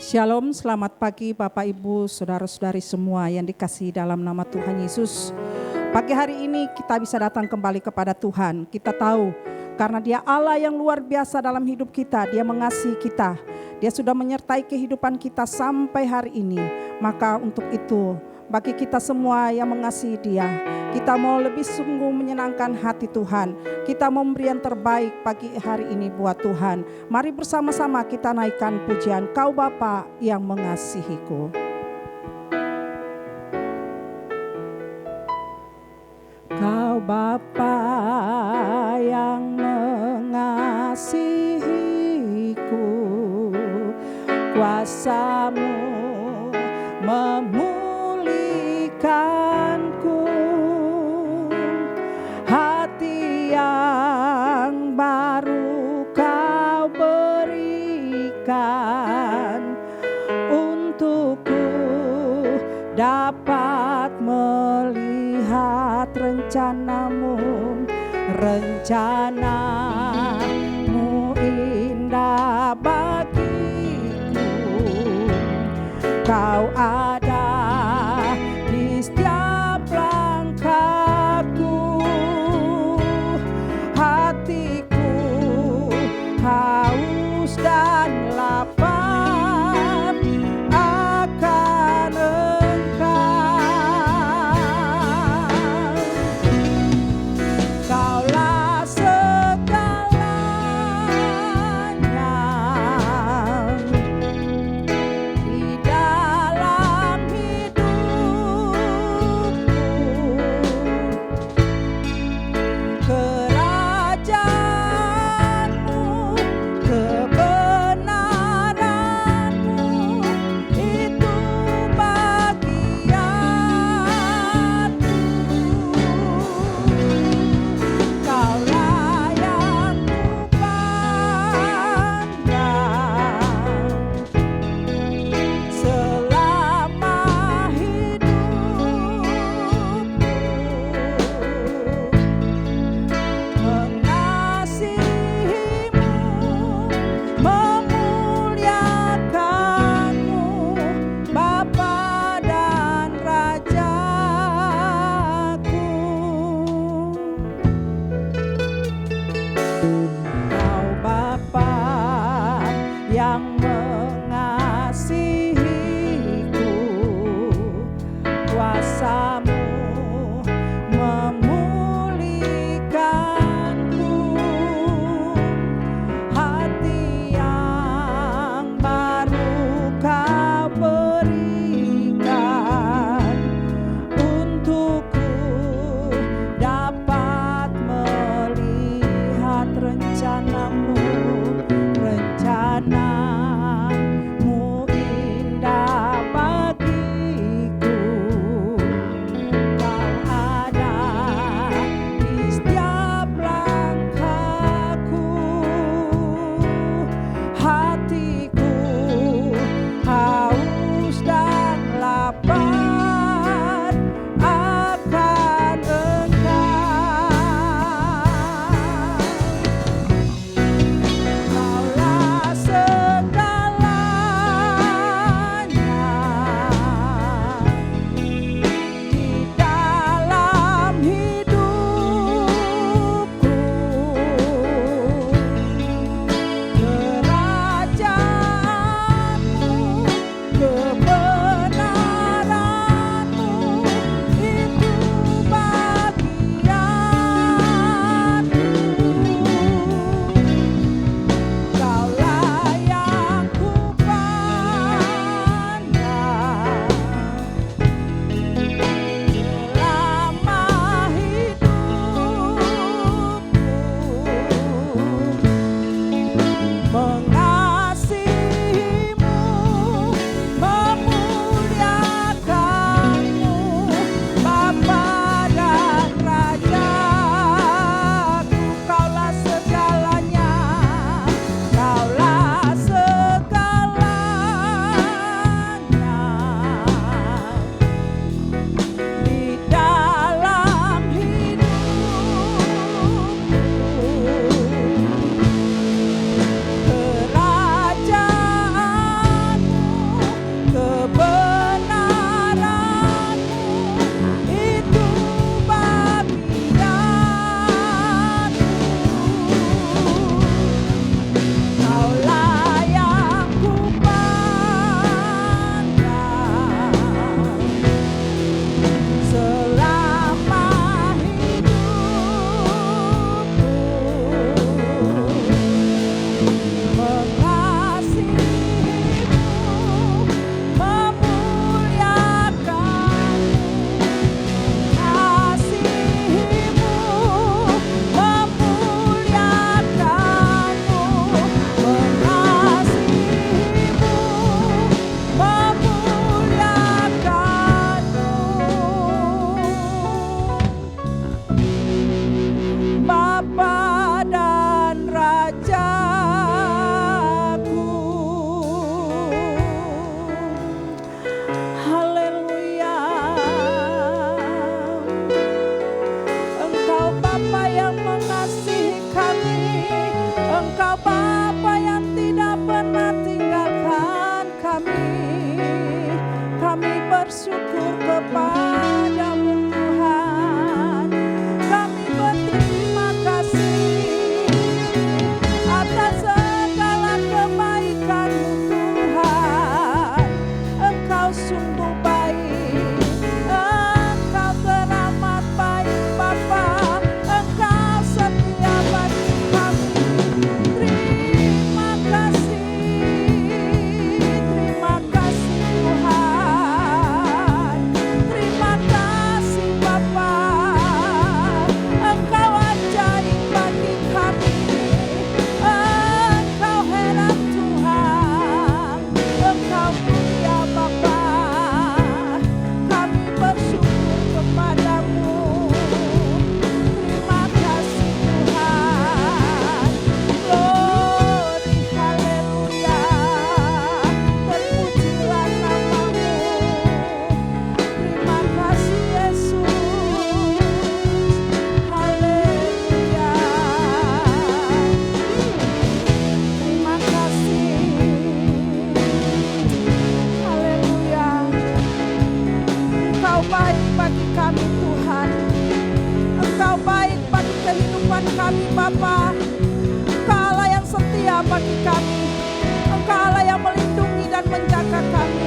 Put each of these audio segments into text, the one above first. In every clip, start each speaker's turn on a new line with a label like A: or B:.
A: Shalom, selamat pagi Bapak Ibu, Saudara-saudari semua yang dikasihi dalam nama Tuhan Yesus. Pagi hari ini kita bisa datang kembali kepada Tuhan. Kita tahu karena Dia Allah yang luar biasa dalam hidup kita, Dia mengasihi kita. Dia sudah menyertai kehidupan kita sampai hari ini. Maka untuk itu bagi kita semua yang mengasihi Dia, kita mau lebih sungguh menyenangkan hati Tuhan. Kita mau memberi yang terbaik pagi hari ini buat Tuhan. Mari bersama-sama kita naikkan pujian Kau Bapa yang mengasihiku. Kau Bapa yang mengasihiku, kuasa-Mu memulihkanku, hati yang baru Kau berikan untukku, dapat melihat rencana-Mu. Rencana-Mu indah bagiku. Kau ada di setiap langkahku. Hatiku haus dan lapar akan Engkau. Kaulah segalanya di dalam hidupku. Kerajaan-Mu, kebenaran-Mu, itu bagianku. Kaulah yang kupandang selama hidupku. Mengasihi-Mu, memuliakan-Mu, Bapa dan Rajaku. Kau Bapa yang mengasihiku, kuasa-Mu memulihkanku, hati yang baru Kau berikan untukku, dapat melihat rencana-Mu. kami Bapa. Engkau Allah yang setia bagi kami. Engkau Allah yang melindungi dan menjaga kami.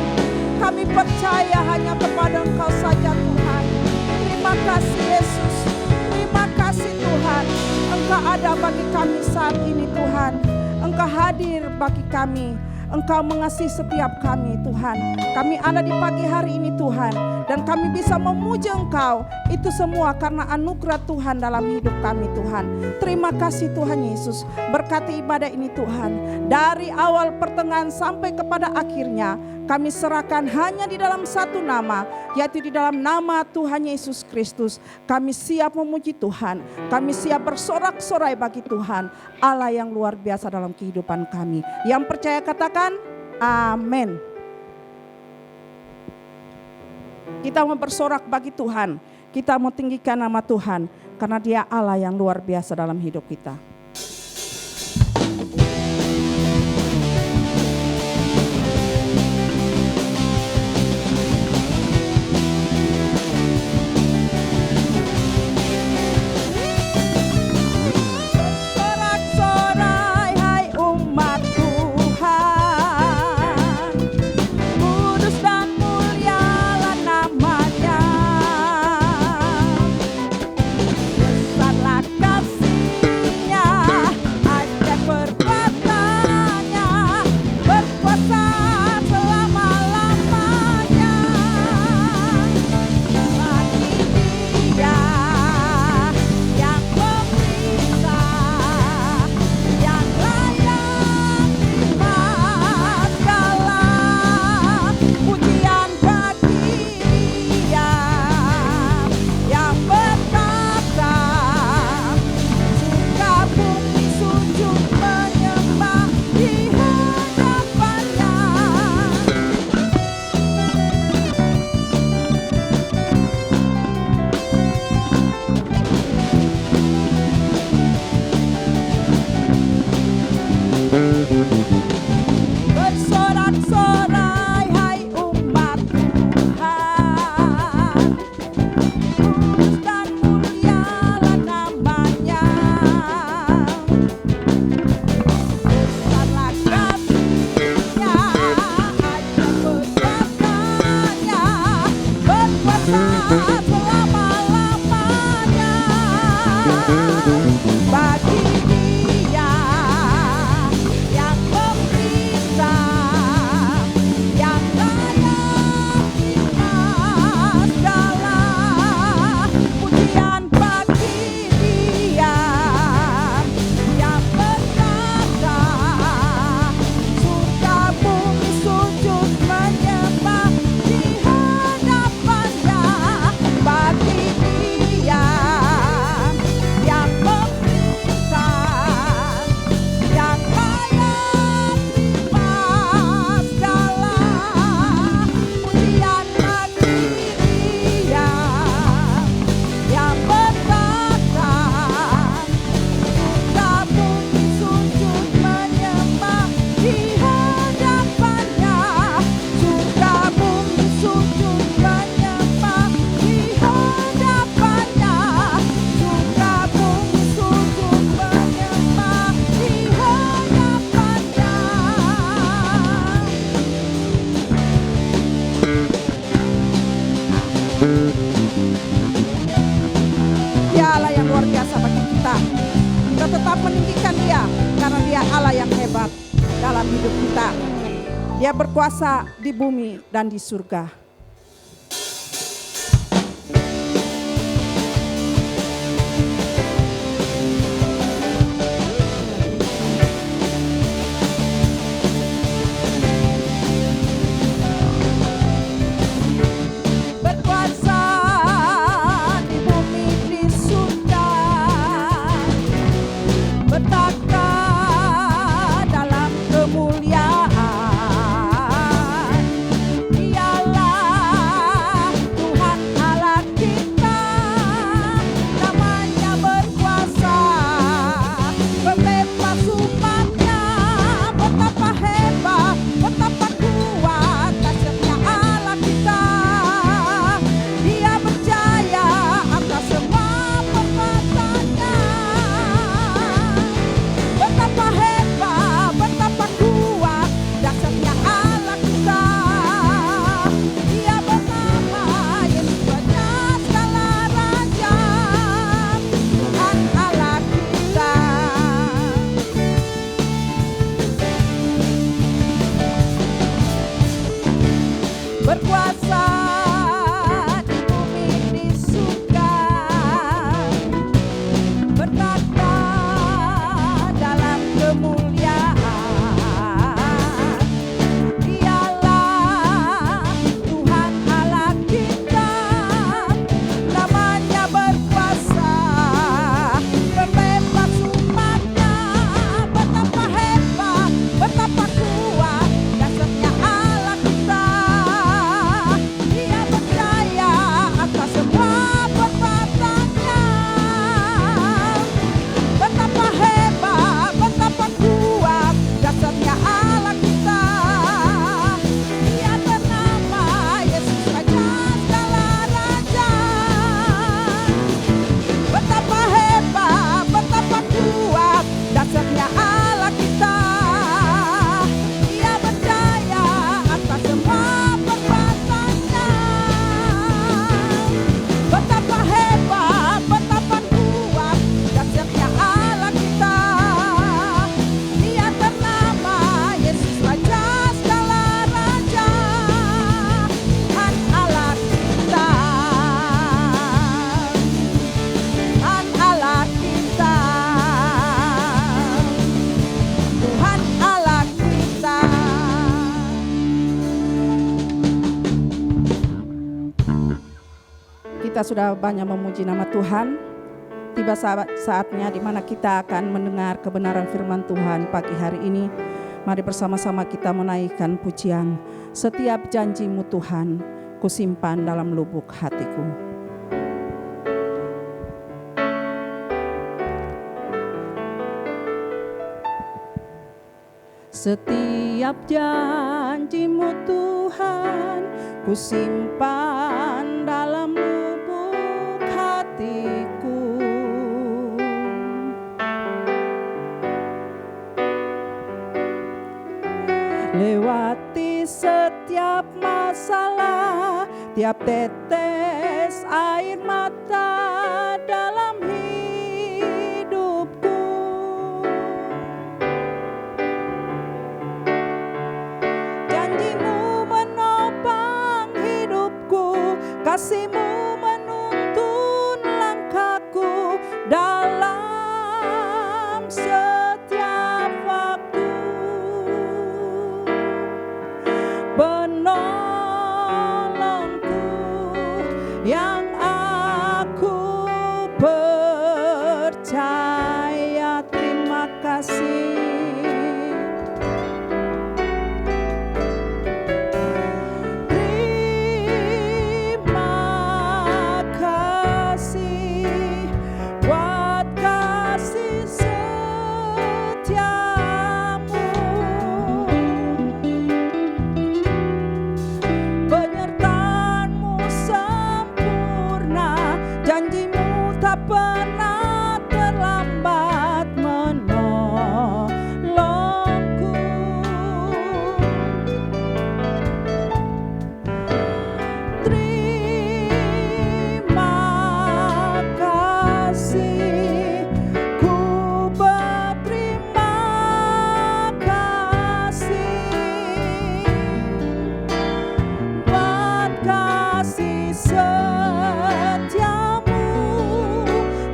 A: Kami percaya hanya kepada Engkau saja Tuhan. Terima kasih Yesus. Terima kasih Tuhan. Engkau ada bagi kami saat ini Tuhan. Engkau hadir bagi kami. Engkau mengasihi setiap kami Tuhan. Kami ada di pagi hari ini Tuhan. Dan kami bisa memuji Engkau. Itu semua karena anugerah Tuhan dalam hidup kami Tuhan. Terima kasih Tuhan Yesus. Berkati ibadah ini Tuhan. Dari awal pertengahan sampai kepada akhirnya. Kami serahkan hanya di dalam satu nama. Yaitu di dalam nama Tuhan Yesus Kristus. Kami siap memuji Tuhan. Kami siap bersorak-sorai bagi Tuhan. Allah yang luar biasa dalam kehidupan kami. Yang percaya katakan amin. Kita mau bersorak bagi Tuhan. Kita mau tinggikan nama Tuhan. Karena Dia Allah yang luar biasa dalam hidup kita. Dia berkuasa di bumi dan di surga. Dialah setia Allah kita. Dia berdaya atas semua perbuatannya. Betapa hebat, betapa kuat dan setia Allah kita. Dia ternama Yesus Raja segala raja. Tuhan Allah kita. Tuhan Allah kita. Tuhan Allah kita. Kita sudah banyak memuji nama Tuhan. Tiba saatnya di mana kita akan mendengar kebenaran firman Tuhan pagi hari ini. Mari bersama-sama kita menaikkan pujian. Setiap janji-Mu Tuhan, kusimpan dalam lubuk hatiku. Setiap janji-Mu Tuhan, kusimpan dalam lubuk hatiku. Lewati setiap masalah, tiap tetes air mata dalam hidupku. Janji-Mu menopang hidupku, kasih-Mu menuntun langkahku dalam setiap waktu. Penolongku yang aku percaya, terima kasih. Terima kasih buat kasih setiamu. Penyertaan-Mu sempurna, janji-Mu tak pernah terlambat menolongku. Terima kasih, ku berterima kasih buat kasih setiamu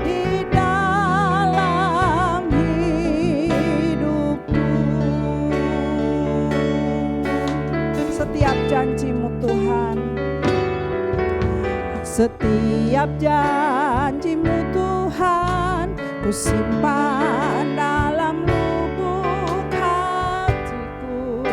A: di dalam hidupku. Setiap janji-Mu Tuhan, setiap janji-Mu Tuhan, ku simpan dalam lubuk hatiku.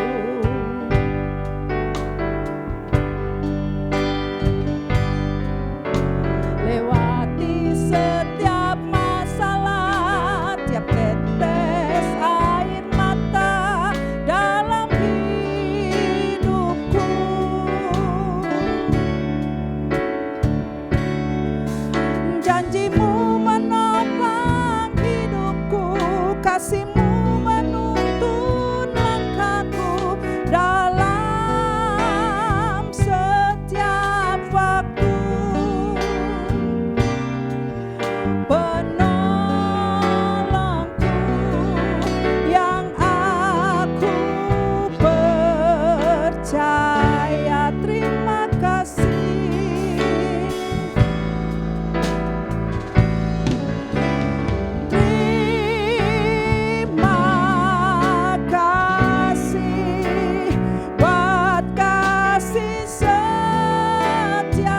A: Lewati setiap masalah, tiap tetes air mata dalam hidupku. Janji-Mu menopang hidupku, kasih-Mu menuntun langkahku dalam setiap waktu. Penolongku yang aku percaya, terima kasih. Terima kasih buat kasih setiamu.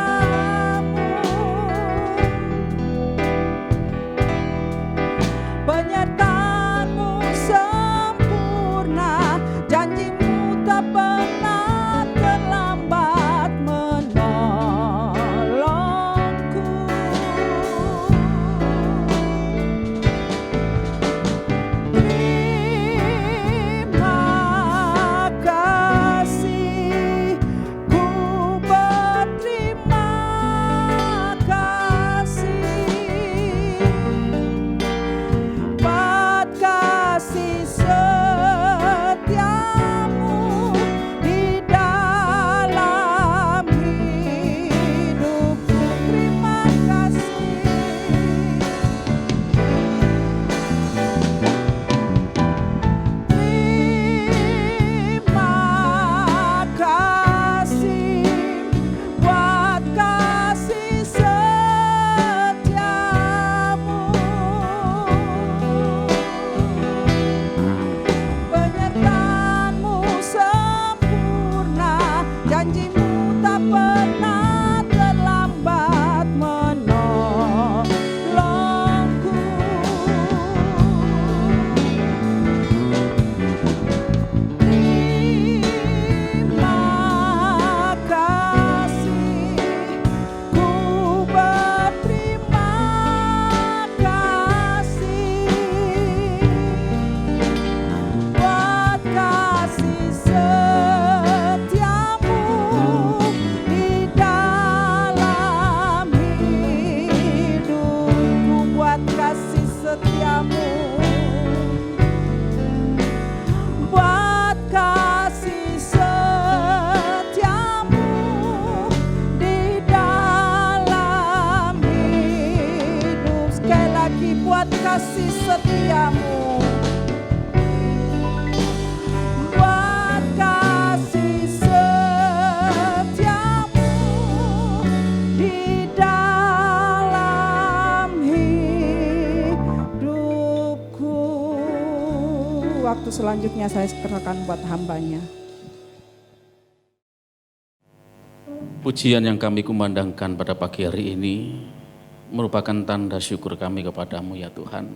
A: Penyertaan-Mu sempurna, janji-Mu tak pernah terlambat menolongku. Terima kasih, ku berterima kasih. setiamu, buat kasih setiamu di dalam hidupku. Waktu selanjutnya saya serahkan buat hambanya.
B: Pujian yang kami kumandangkan pada pagi hari ini merupakan tanda syukur kami kepadamu ya Tuhan.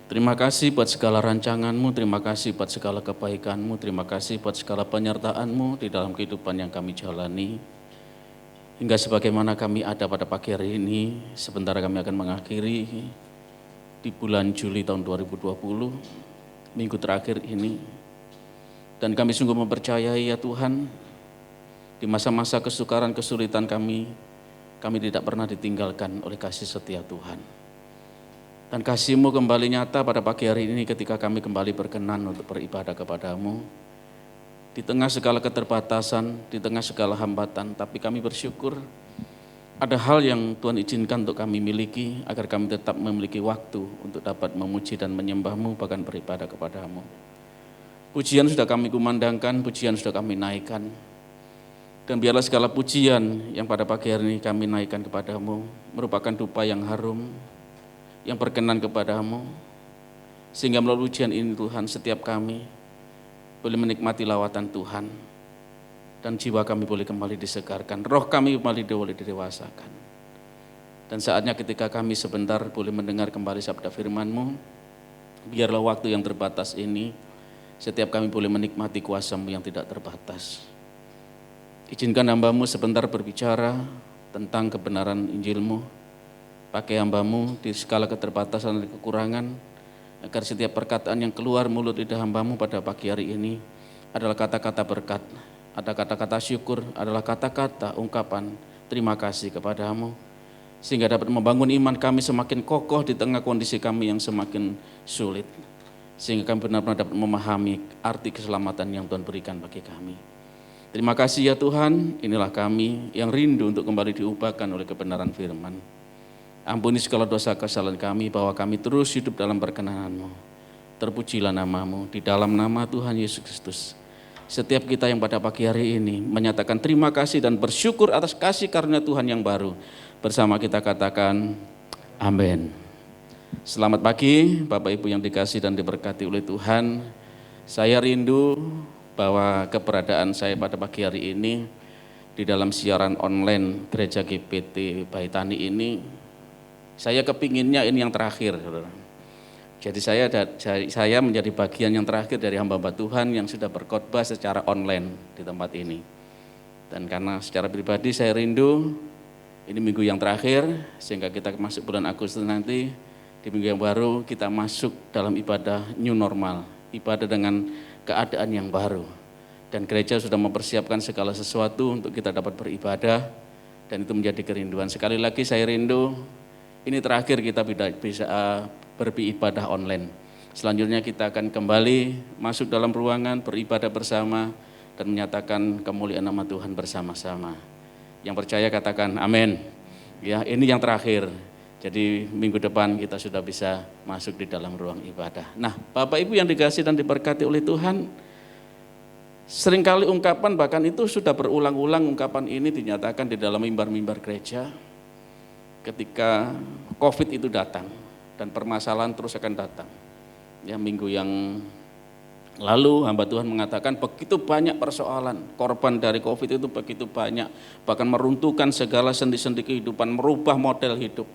B: Terima kasih buat segala rancanganmu, terima kasih buat segala kebaikanmu, terima kasih buat segala penyertaanmu di dalam kehidupan yang kami jalani. Hingga sebagaimana kami ada pada pagi hari ini, sebentar kami akan mengakhiri di bulan Juli tahun 2020, minggu terakhir ini. Dan kami sungguh mempercayai ya Tuhan, di masa-masa kesukaran, kesulitan kami tidak pernah ditinggalkan oleh kasih setia Tuhan. Dan kasih-Mu kembali nyata pada pagi hari ini ketika kami kembali berkenan untuk beribadah kepadamu. Di tengah segala keterbatasan, di tengah segala hambatan, tapi kami bersyukur ada hal yang Tuhan izinkan untuk kami miliki, agar kami tetap memiliki waktu untuk dapat memuji dan menyembah-Mu, bahkan beribadah kepadamu. Pujian sudah kami kumandangkan, pujian sudah kami naikkan. Dan biarlah segala pujian yang pada pagi hari ini kami naikkan kepadamu merupakan dupa yang harum, yang berkenan kepadamu, sehingga melalui pujian ini Tuhan, setiap kami boleh menikmati lawatan Tuhan, dan jiwa kami boleh kembali disegarkan, roh kami kembali boleh didewasakan. Dan saatnya ketika kami sebentar boleh mendengar kembali sabda firman-Mu, biarlah waktu yang terbatas ini, setiap kami boleh menikmati kuasa-Mu yang tidak terbatas. Izinkan hamba-Mu sebentar berbicara tentang kebenaran Injil-Mu. Pakai hamba-Mu di segala keterbatasan dan kekurangan, agar setiap perkataan yang keluar mulut lidah hamba-Mu pada pagi hari ini adalah kata-kata berkat, ada kata-kata syukur, adalah kata-kata ungkapan terima kasih kepada-Mu, sehingga dapat membangun iman kami semakin kokoh di tengah kondisi kami yang semakin sulit, sehingga kami benar-benar dapat memahami arti keselamatan yang Tuhan berikan bagi kami. Terima kasih ya Tuhan, inilah kami yang rindu untuk kembali diubahkan oleh kebenaran firman. Ampuni segala dosa kesalahan kami, bahwa kami terus hidup dalam perkenan-Mu. Terpujilah nama-Mu, di dalam nama Tuhan Yesus Kristus. Setiap kita yang pada pagi hari ini menyatakan terima kasih dan bersyukur atas kasih karunia Tuhan yang baru. Bersama kita katakan, amin. Selamat pagi Bapak Ibu yang dikasih dan diberkati oleh Tuhan. Saya rindu bahwa keberadaan saya pada pagi hari ini di dalam siaran online Gereja GPT Baitani ini, saya kepinginnya ini yang terakhir. Jadi saya menjadi bagian yang terakhir dari hamba-hamba Tuhan yang sudah berkhotbah secara online di tempat ini. Dan karena secara pribadi saya rindu ini minggu yang terakhir, sehingga kita masuk bulan Agustus nanti, di minggu yang baru kita masuk dalam ibadah new normal, ibadah dengan keadaan yang baru, dan gereja sudah mempersiapkan segala sesuatu untuk kita dapat beribadah, dan itu menjadi kerinduan. Sekali lagi saya rindu ini terakhir kita bisa beribadah online. Selanjutnya kita akan kembali masuk dalam ruangan beribadah bersama dan menyatakan kemuliaan nama Tuhan bersama-sama. Yang percaya katakan amin. Ya, ini yang terakhir. Jadi minggu depan kita sudah bisa masuk di dalam ruang ibadah. Nah, Bapak Ibu yang dikasihi dan diberkati oleh Tuhan, seringkali ungkapan, bahkan itu sudah berulang-ulang ungkapan ini dinyatakan di dalam mimbar-mimbar gereja ketika COVID itu datang dan permasalahan terus akan datang. Ya, minggu yang lalu hamba Tuhan mengatakan begitu banyak persoalan, korban dari COVID itu begitu banyak, bahkan meruntuhkan segala sendi-sendi kehidupan, merubah model hidup.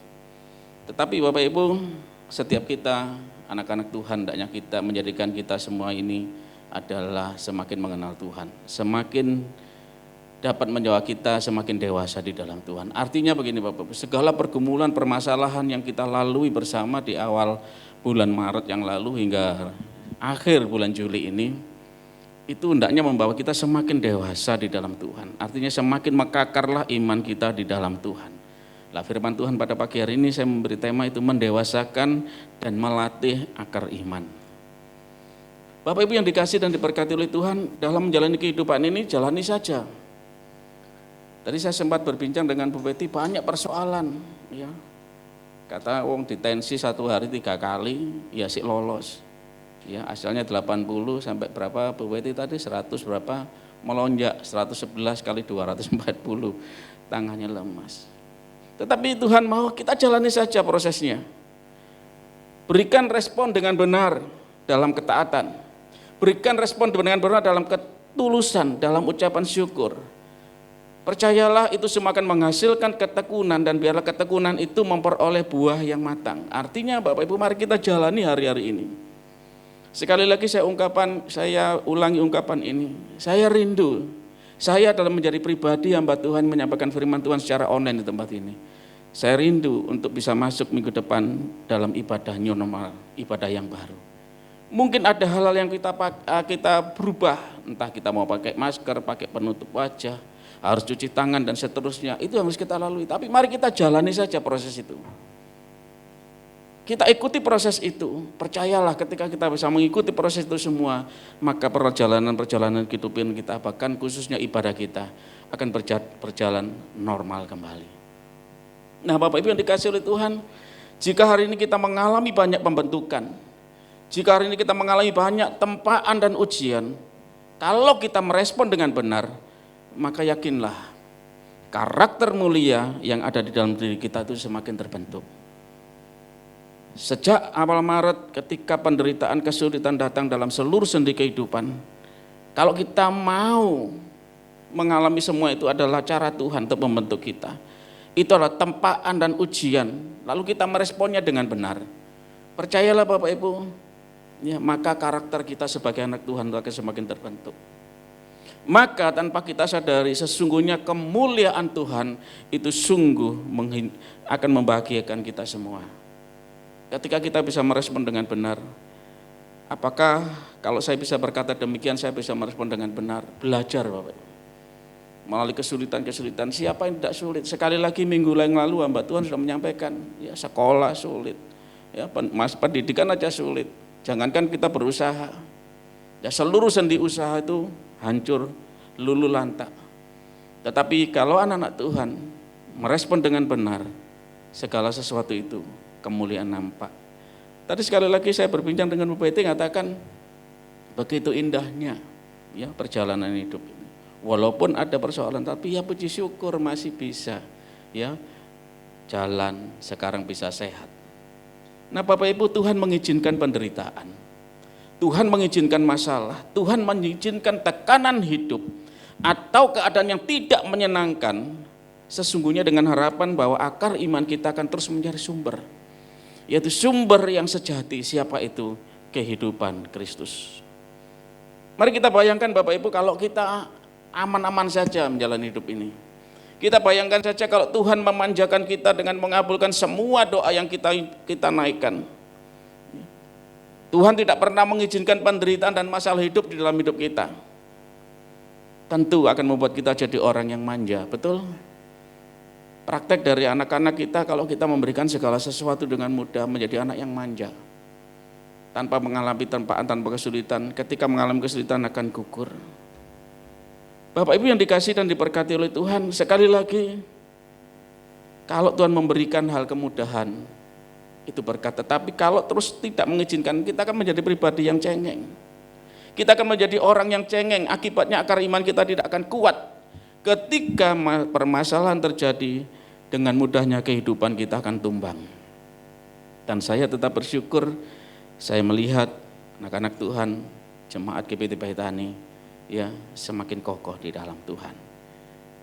B: Tetapi Bapak Ibu, setiap kita, anak-anak Tuhan, hendaknya kita menjadikan kita semua ini adalah semakin mengenal Tuhan, semakin dapat menjawab kita semakin dewasa di dalam Tuhan. Artinya begini Bapak Ibu, segala pergumulan, permasalahan yang kita lalui bersama di awal bulan Maret yang lalu hingga akhir bulan Juli ini, itu hendaknya membawa kita semakin dewasa di dalam Tuhan. Artinya semakin mekakarlah iman kita di dalam Tuhan. Lah firman Tuhan pada pagi hari ini saya memberi tema itu mendewasakan dan melatih akar iman. Bapak Ibu yang dikasih dan diberkati oleh Tuhan, dalam menjalani kehidupan ini jalani saja. Tadi saya sempat berbincang dengan Bu Betty, banyak persoalan ya. Kata wong ditensi 1 hari 3 kali, ya sih lolos. Ya, asalnya 80 sampai berapa Bu Weti tadi 100 berapa, melonjak 111 kali 240, tangannya lemas. Tetapi Tuhan mau kita jalani saja prosesnya. Berikan respon dengan benar dalam ketaatan. Berikan respon dengan benar dalam ketulusan, dalam ucapan syukur. Percayalah itu semua akan menghasilkan ketekunan, dan biarlah ketekunan itu memperoleh buah yang matang. Artinya Bapak Ibu, mari kita jalani hari-hari ini. Sekali lagi saya ulangi ungkapan ini. Saya rindu, saya dalam menjadi pribadi hamba Tuhan menyampaikan firman Tuhan secara online di tempat ini. Saya rindu untuk bisa masuk minggu depan dalam ibadah new normal, ibadah yang baru. Mungkin ada hal-hal yang kita berubah, entah kita mau pakai masker, pakai penutup wajah, harus cuci tangan dan seterusnya, itu harus kita lalui. Tapi mari kita jalani saja proses itu. Kita ikuti proses itu. Percayalah ketika kita bisa mengikuti proses itu semua, maka perjalanan kehidupan kita, bahkan khususnya ibadah kita, akan berjalan normal kembali. Nah Bapak Ibu yang dikasihi oleh Tuhan, jika hari ini kita mengalami banyak pembentukan, jika hari ini kita mengalami banyak tempaan dan ujian, kalau kita merespon dengan benar, maka yakinlah karakter mulia yang ada di dalam diri kita itu semakin terbentuk. Sejak awal Maret ketika penderitaan kesulitan datang dalam seluruh sendi kehidupan, kalau kita mau mengalami semua itu adalah cara Tuhan untuk membentuk kita. Itu adalah tempaan dan ujian, lalu kita meresponnya dengan benar. Percayalah Bapak Ibu, ya, maka karakter kita sebagai anak Tuhan akan semakin terbentuk. Maka tanpa kita sadari sesungguhnya kemuliaan Tuhan itu sungguh akan membahagiakan kita semua. Ketika kita bisa merespon dengan benar, apakah kalau saya bisa berkata demikian, saya bisa merespon dengan benar? Belajar Bapak Ibu. Melalui kesulitan-kesulitan, siapa yang tidak sulit? Sekali lagi minggu yang lalu hamba Tuhan sudah menyampaikan, ya sekolah sulit, ya pendidikan aja sulit. Jangankan kita berusaha, ya seluruh sendi usaha itu hancur, luluh lantak. Tetapi kalau anak-anak Tuhan merespon dengan benar, segala sesuatu itu kemuliaan nampak. Tadi sekali lagi saya berbincang dengan Bu Betty, mengatakan begitu indahnya ya perjalanan hidup ini. Walaupun ada persoalan, tapi ya puji syukur masih bisa ya jalan, sekarang bisa sehat. Nah Bapak Ibu, Tuhan mengizinkan penderitaan, Tuhan mengizinkan masalah, Tuhan mengizinkan tekanan hidup atau keadaan yang tidak menyenangkan, sesungguhnya dengan harapan bahwa akar iman kita akan terus mencari sumber, yaitu sumber yang sejati. Siapa itu? Kehidupan Kristus. Mari kita bayangkan Bapak Ibu, kalau kita aman-aman saja menjalani hidup ini. Kita bayangkan saja kalau Tuhan memanjakan kita dengan mengabulkan semua doa yang kita naikkan. Tuhan tidak pernah mengizinkan penderitaan dan masalah hidup di dalam hidup kita. Tentu akan membuat kita jadi orang yang manja, betul? Praktek dari anak-anak kita, kalau kita memberikan segala sesuatu dengan mudah, menjadi anak yang manja. Tanpa mengalami tempaan, tanpa kesulitan, ketika mengalami kesulitan akan gugur. Bapak Ibu yang dikasihi dan diberkati oleh Tuhan, sekali lagi, kalau Tuhan memberikan hal kemudahan, itu berkat. Tetapi kalau terus tidak mengizinkan, kita akan menjadi pribadi yang cengeng. Kita akan menjadi orang yang cengeng, akibatnya akar iman kita tidak akan kuat. Ketika permasalahan terjadi, dengan mudahnya kehidupan kita akan tumbang. Dan saya tetap bersyukur, saya melihat anak-anak Tuhan, jemaat GPT Baitani, ya semakin kokoh di dalam Tuhan.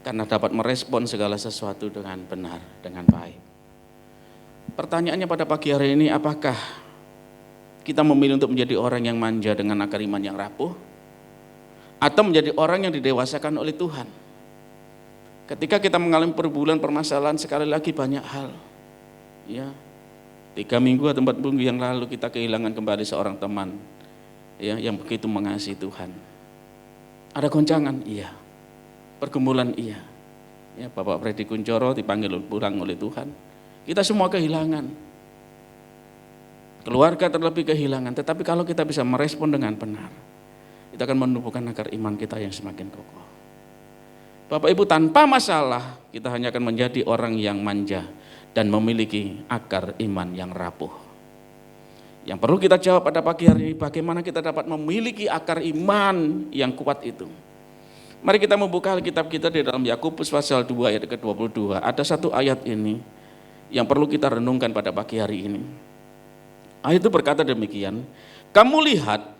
B: Karena dapat merespon segala sesuatu dengan benar, dengan baik. Pertanyaannya pada pagi hari ini, apakah kita memilih untuk menjadi orang yang manja dengan akar iman yang rapuh, atau menjadi orang yang didewasakan oleh Tuhan? Ketika kita mengalami perbulan permasalahan, sekali lagi banyak hal. Ya, 3 minggu atau 4 minggu yang lalu kita kehilangan kembali seorang teman, ya, yang begitu mengasihi Tuhan. Ada goncangan, iya. Pergumulan, iya. Ya, Bapak Freddy Kuncoro dipanggil pulang oleh Tuhan. Kita semua kehilangan. Keluarga terlebih kehilangan. Tetapi kalau kita bisa merespon dengan benar, itu akan menumbuhkan akar iman kita yang semakin kokoh. Bapak Ibu, tanpa masalah kita hanya akan menjadi orang yang manja dan memiliki akar iman yang rapuh. Yang perlu kita jawab pada pagi hari ini, bagaimana kita dapat memiliki akar iman yang kuat itu. Mari kita membuka Alkitab kita di dalam Yakobus pasal 2 ayat ke-22. Ada satu ayat ini yang perlu kita renungkan pada pagi hari ini. Ayat itu berkata demikian, kamu lihat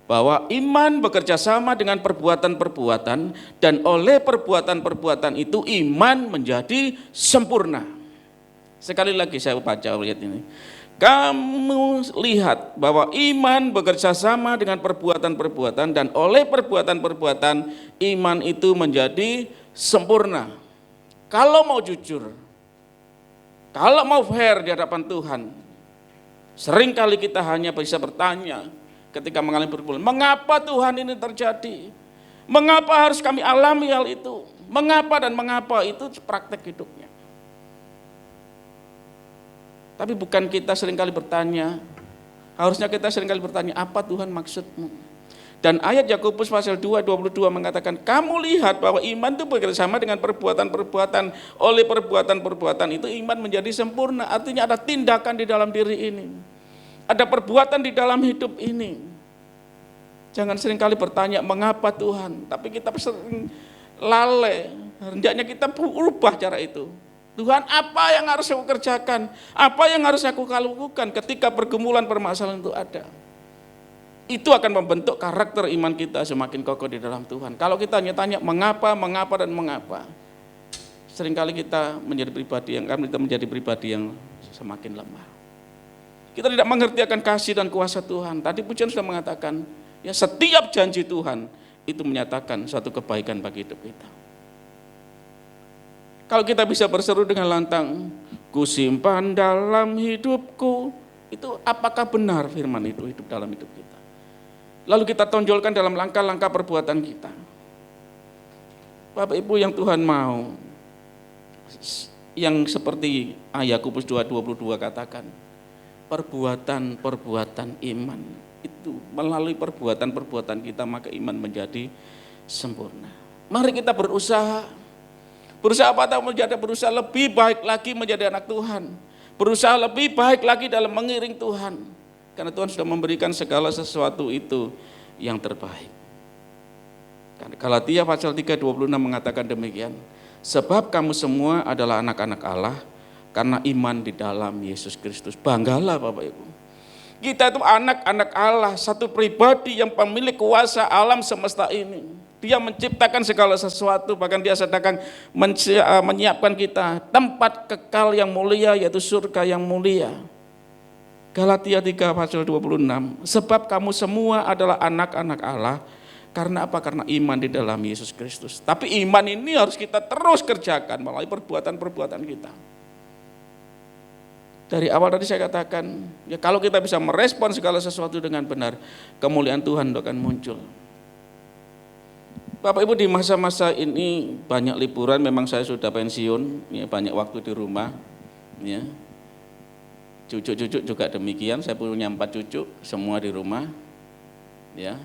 B: bahwa iman bekerja sama dengan perbuatan-perbuatan, dan oleh perbuatan-perbuatan itu iman menjadi sempurna. Sekali lagi saya baca ayat ini. Kamu lihat bahwa iman bekerja sama dengan perbuatan-perbuatan, dan oleh perbuatan-perbuatan iman itu menjadi sempurna. Kalau mau jujur, kalau mau fair di hadapan Tuhan, seringkali kita hanya bisa bertanya ketika mengalami pergumulan, mengapa Tuhan ini terjadi? Mengapa harus kami alami hal itu? Mengapa dan mengapa itu praktek hidupnya. Tapi bukan kita seringkali bertanya, harusnya kita seringkali bertanya, apa Tuhan maksudmu? Dan ayat Yakobus pasal 2:22 mengatakan, kamu lihat bahwa iman itu bekerjasama dengan perbuatan-perbuatan, oleh perbuatan-perbuatan itu iman menjadi sempurna. Artinya ada tindakan di dalam diri ini, ada perbuatan di dalam hidup ini. Jangan seringkali bertanya, mengapa Tuhan? Tapi kita sering lalai, hendaknya kita berubah cara itu. Tuhan, apa yang harus aku kerjakan? Apa yang harus aku lakukan ketika pergumulan permasalahan itu ada? Itu akan membentuk karakter iman kita semakin kokoh di dalam Tuhan. Kalau kita hanya tanya mengapa, mengapa, dan mengapa, seringkali kita menjadi pribadi yang semakin lemah. Kita tidak mengerti akan kasih dan kuasa Tuhan. Tadi pujian sudah mengatakan, ya setiap janji Tuhan itu menyatakan suatu kebaikan bagi hidup kita. Kalau kita bisa berseru dengan lantang, ku simpan dalam hidupku, itu apakah benar firman itu hidup dalam hidup kita? Lalu kita tonjolkan dalam langkah-langkah perbuatan kita. Bapak Ibu yang Tuhan mau, yang seperti Yakobus 2:22 katakan, perbuatan-perbuatan iman itu melalui perbuatan-perbuatan kita maka iman menjadi sempurna. Mari kita berusaha apa? Berusaha lebih baik lagi menjadi anak Tuhan. Berusaha lebih baik lagi dalam mengiring Tuhan. Karena Tuhan sudah memberikan segala sesuatu itu yang terbaik. Karena Galatia pasal 3:26 mengatakan demikian. Sebab kamu semua adalah anak-anak Allah karena iman di dalam Yesus Kristus. Banggalah Bapak Ibu. Kita itu anak-anak Allah, satu pribadi yang pemilik kuasa alam semesta ini. Dia menciptakan segala sesuatu, bahkan dia sedang menyiapkan kita tempat kekal yang mulia, yaitu surga yang mulia. Galatia 3 pasal 26, sebab kamu semua adalah anak-anak Allah, karena apa? Karena iman di dalam Yesus Kristus. Tapi iman ini harus kita terus kerjakan melalui perbuatan-perbuatan kita. Dari awal tadi saya katakan, ya kalau kita bisa merespon segala sesuatu dengan benar, kemuliaan Tuhan akan muncul. Bapak Ibu, di masa-masa ini banyak liburan, memang saya sudah pensiun, ya, banyak waktu di rumah, ya. Cucu-cucu juga demikian, saya punya 4 cucu, semua di rumah, ya.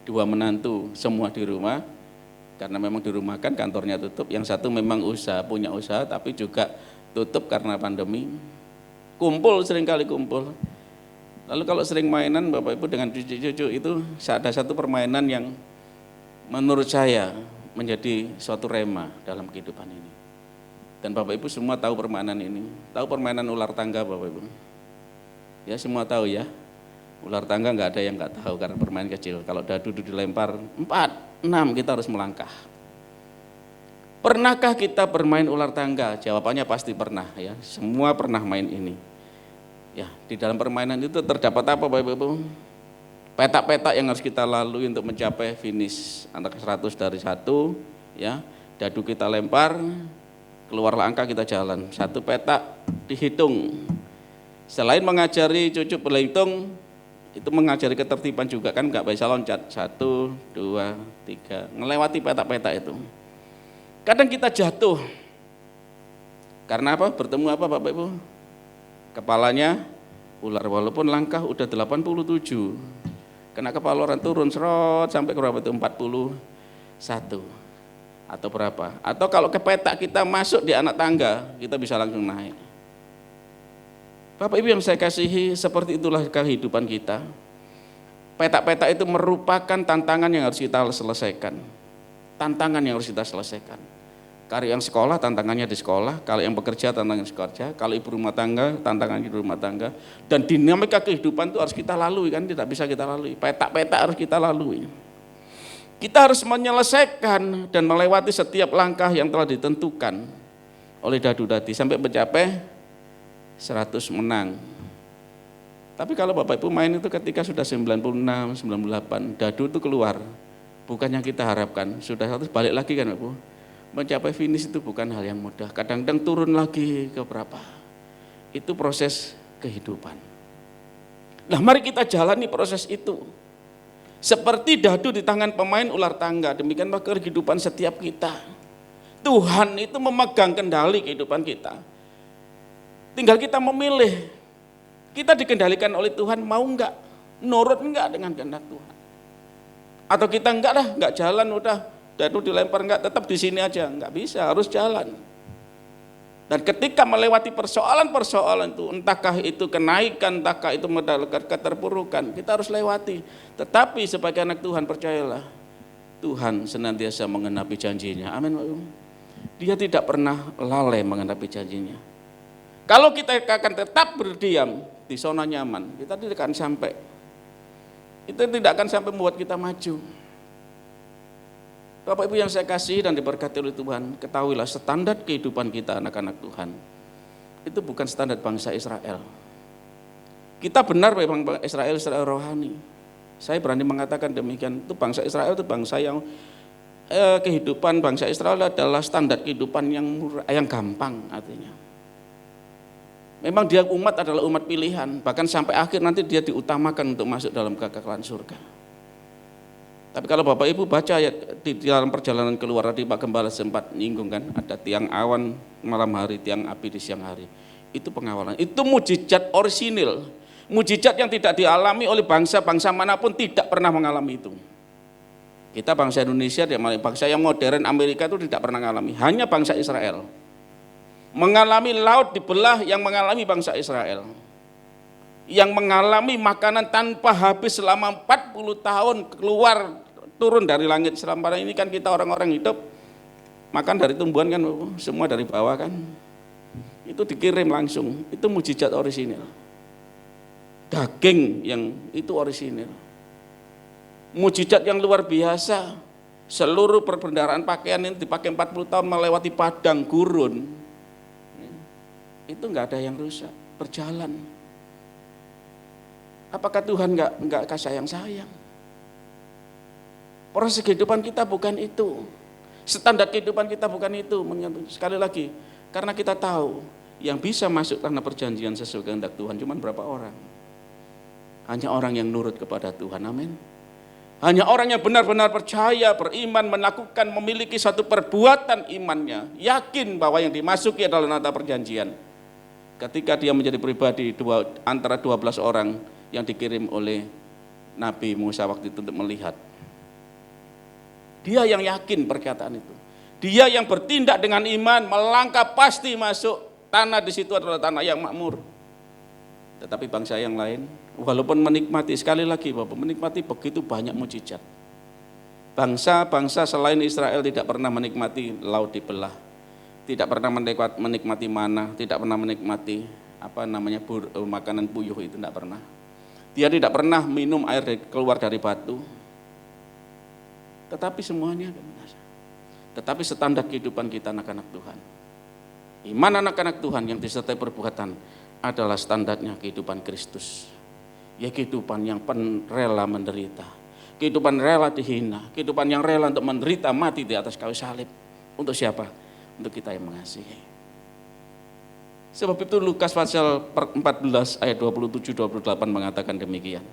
B: 2 menantu, semua di rumah, karena memang di rumah kan kantornya tutup. Yang satu memang punya usaha, tapi juga tutup karena pandemi. Kumpul, seringkali kumpul. Lalu kalau sering mainan Bapak Ibu dengan cucu-cucu itu, ada satu permainan yang menurut saya menjadi suatu rema dalam kehidupan ini. Dan Bapak Ibu semua tahu permainan ini. Tahu permainan ular tangga Bapak Ibu? Ya semua tahu ya. Ular tangga nggak ada yang nggak tahu karena permainan kecil. Kalau dadu dilempar 4, 6 kita harus melangkah. Pernahkah kita bermain ular tangga? Jawabannya pasti pernah ya. Semua pernah main ini. Ya di dalam permainan itu terdapat apa Bapak Ibu? Petak-petak yang harus kita lalui untuk mencapai finish antara 100 dari 1, ya. Dadu kita lempar, keluarlah angka kita jalan. 1 petak dihitung. Selain mengajari cucu berhitung, itu mengajari ketertiban juga kan, nggak bisa loncat. 1, 2, 3, ngelewati petak-petak itu. Kadang kita jatuh. Karena apa? Bertemu apa Bapak Ibu? Kepalanya ular, walaupun langkah udah 87. Kena kepala orang turun serot sampai ke berapa itu 41 atau berapa. Atau kalau ke petak kita masuk di anak tangga, kita bisa langsung naik. Bapak Ibu yang saya kasihi, seperti itulah kehidupan kita. Petak-petak itu merupakan tantangan yang harus kita selesaikan. Tantangan yang harus kita selesaikan. Kalau yang sekolah, tantangannya di sekolah. Kalau yang bekerja, tantangannya di bekerja. Kalau ibu rumah tangga, tantangannya di rumah tangga. Dan dinamika kehidupan itu harus kita lalui, kan tidak bisa kita lalui. Petak-petak harus kita lalui. Kita harus menyelesaikan dan melewati setiap langkah yang telah ditentukan oleh dadu tadi sampai mencapai 100 menang. Tapi kalau Bapak Ibu main itu ketika sudah 96, 98, dadu itu keluar. Bukan yang kita harapkan, sudah 100 balik lagi kan Bapak Ibu. Mencapai finish itu bukan hal yang mudah. Kadang-kadang turun lagi ke berapa. Itu proses kehidupan. Nah, mari kita jalani proses itu. Seperti dadu di tangan pemain ular tangga, demikianlah kehidupan setiap kita. Tuhan itu memegang kendali kehidupan kita. Tinggal kita memilih. Kita dikendalikan oleh Tuhan, mau enggak? Nurut enggak dengan kehendak Tuhan? Atau kita enggak dah, enggak jalan udah, dadu dilempar enggak, tetap di sini aja. Enggak bisa, harus jalan. Dan ketika melewati persoalan-persoalan itu, entahkah itu kenaikan, entahkah itu keterpurukan, kita harus lewati. Tetapi sebagai anak Tuhan, percayalah, Tuhan senantiasa mengenapi janjinya. Amin. Dia tidak pernah lalai mengenapi janjinya. Kalau kita akan tetap berdiam di zona nyaman, kita tidak akan sampai. Itu tidak akan sampai membuat kita maju. Bapak Ibu yang saya kasih dan diberkati oleh Tuhan, ketahuilah standar kehidupan kita anak-anak Tuhan itu bukan standar bangsa Israel. Kita benar memang Israel rohani. Saya berani mengatakan demikian. Itu bangsa Israel itu bangsa yang kehidupan bangsa Israel adalah standar kehidupan yang gampang artinya. Memang dia umat adalah umat pilihan, bahkan sampai akhir nanti dia diutamakan untuk masuk dalam kekekalan surga. Tapi kalau Bapak Ibu baca ya, di dalam perjalanan keluar tadi Pak Gembala sempat nyinggung kan, ada tiang awan malam hari, tiang api di siang hari. Itu pengawalan, itu mujizat orisinil, mujizat yang tidak dialami oleh bangsa-bangsa manapun, tidak pernah mengalami itu. Kita bangsa Indonesia, bangsa yang modern Amerika itu tidak pernah mengalami, hanya bangsa Israel mengalami laut dibelah, yang mengalami bangsa Israel, yang mengalami makanan tanpa habis selama 40 tahun keluar turun dari langit. Selama ini kan kita orang-orang hidup makan dari tumbuhan kan, semua dari bawah kan, itu dikirim langsung. Itu mujizat orisinil, daging yang itu orisinil, mujizat yang luar biasa. Seluruh perbendaharaan pakaian ini dipakai 40 tahun melewati padang gurun, itu enggak ada yang rusak, berjalan. Apakah Tuhan enggak sayang? Proses kehidupan kita bukan itu. Standar kehidupan kita bukan itu. Sekali lagi, karena kita tahu yang bisa masuk tanah perjanjian sesuai kehendak Tuhan cuma berapa orang? Hanya orang yang nurut kepada Tuhan. Amin. Hanya orang yang benar-benar percaya, beriman, melakukan, memiliki satu perbuatan imannya, yakin bahwa yang dimasuki adalah tanah perjanjian. Ketika dia menjadi pribadi antara 12 orang yang dikirim oleh Nabi Musa waktu itu untuk melihat. Dia yang yakin perkataan itu. Dia yang bertindak dengan iman, melangkah pasti masuk. Tanah di situ adalah tanah yang makmur. Tetapi bangsa yang lain, walaupun menikmati, sekali lagi Bapak, menikmati begitu banyak mujizat. Bangsa-bangsa selain Israel tidak pernah menikmati laut dibelah, tidak pernah menikmati mana, tidak pernah menikmati makanan puyuh, itu tidak pernah. Dia tidak pernah minum air keluar dari batu. Tetapi semuanya, tetapi standar kehidupan kita anak-anak Tuhan, iman anak-anak Tuhan yang disertai perbuatan adalah standarnya kehidupan Kristus. Ya, kehidupan yang rela menderita, kehidupan rela dihina, kehidupan yang rela untuk menderita mati di atas kayu salib. Untuk siapa? Untuk kita yang mengasihi. Sebab itu Lukas pasal 14 ayat 27-28 mengatakan demikian.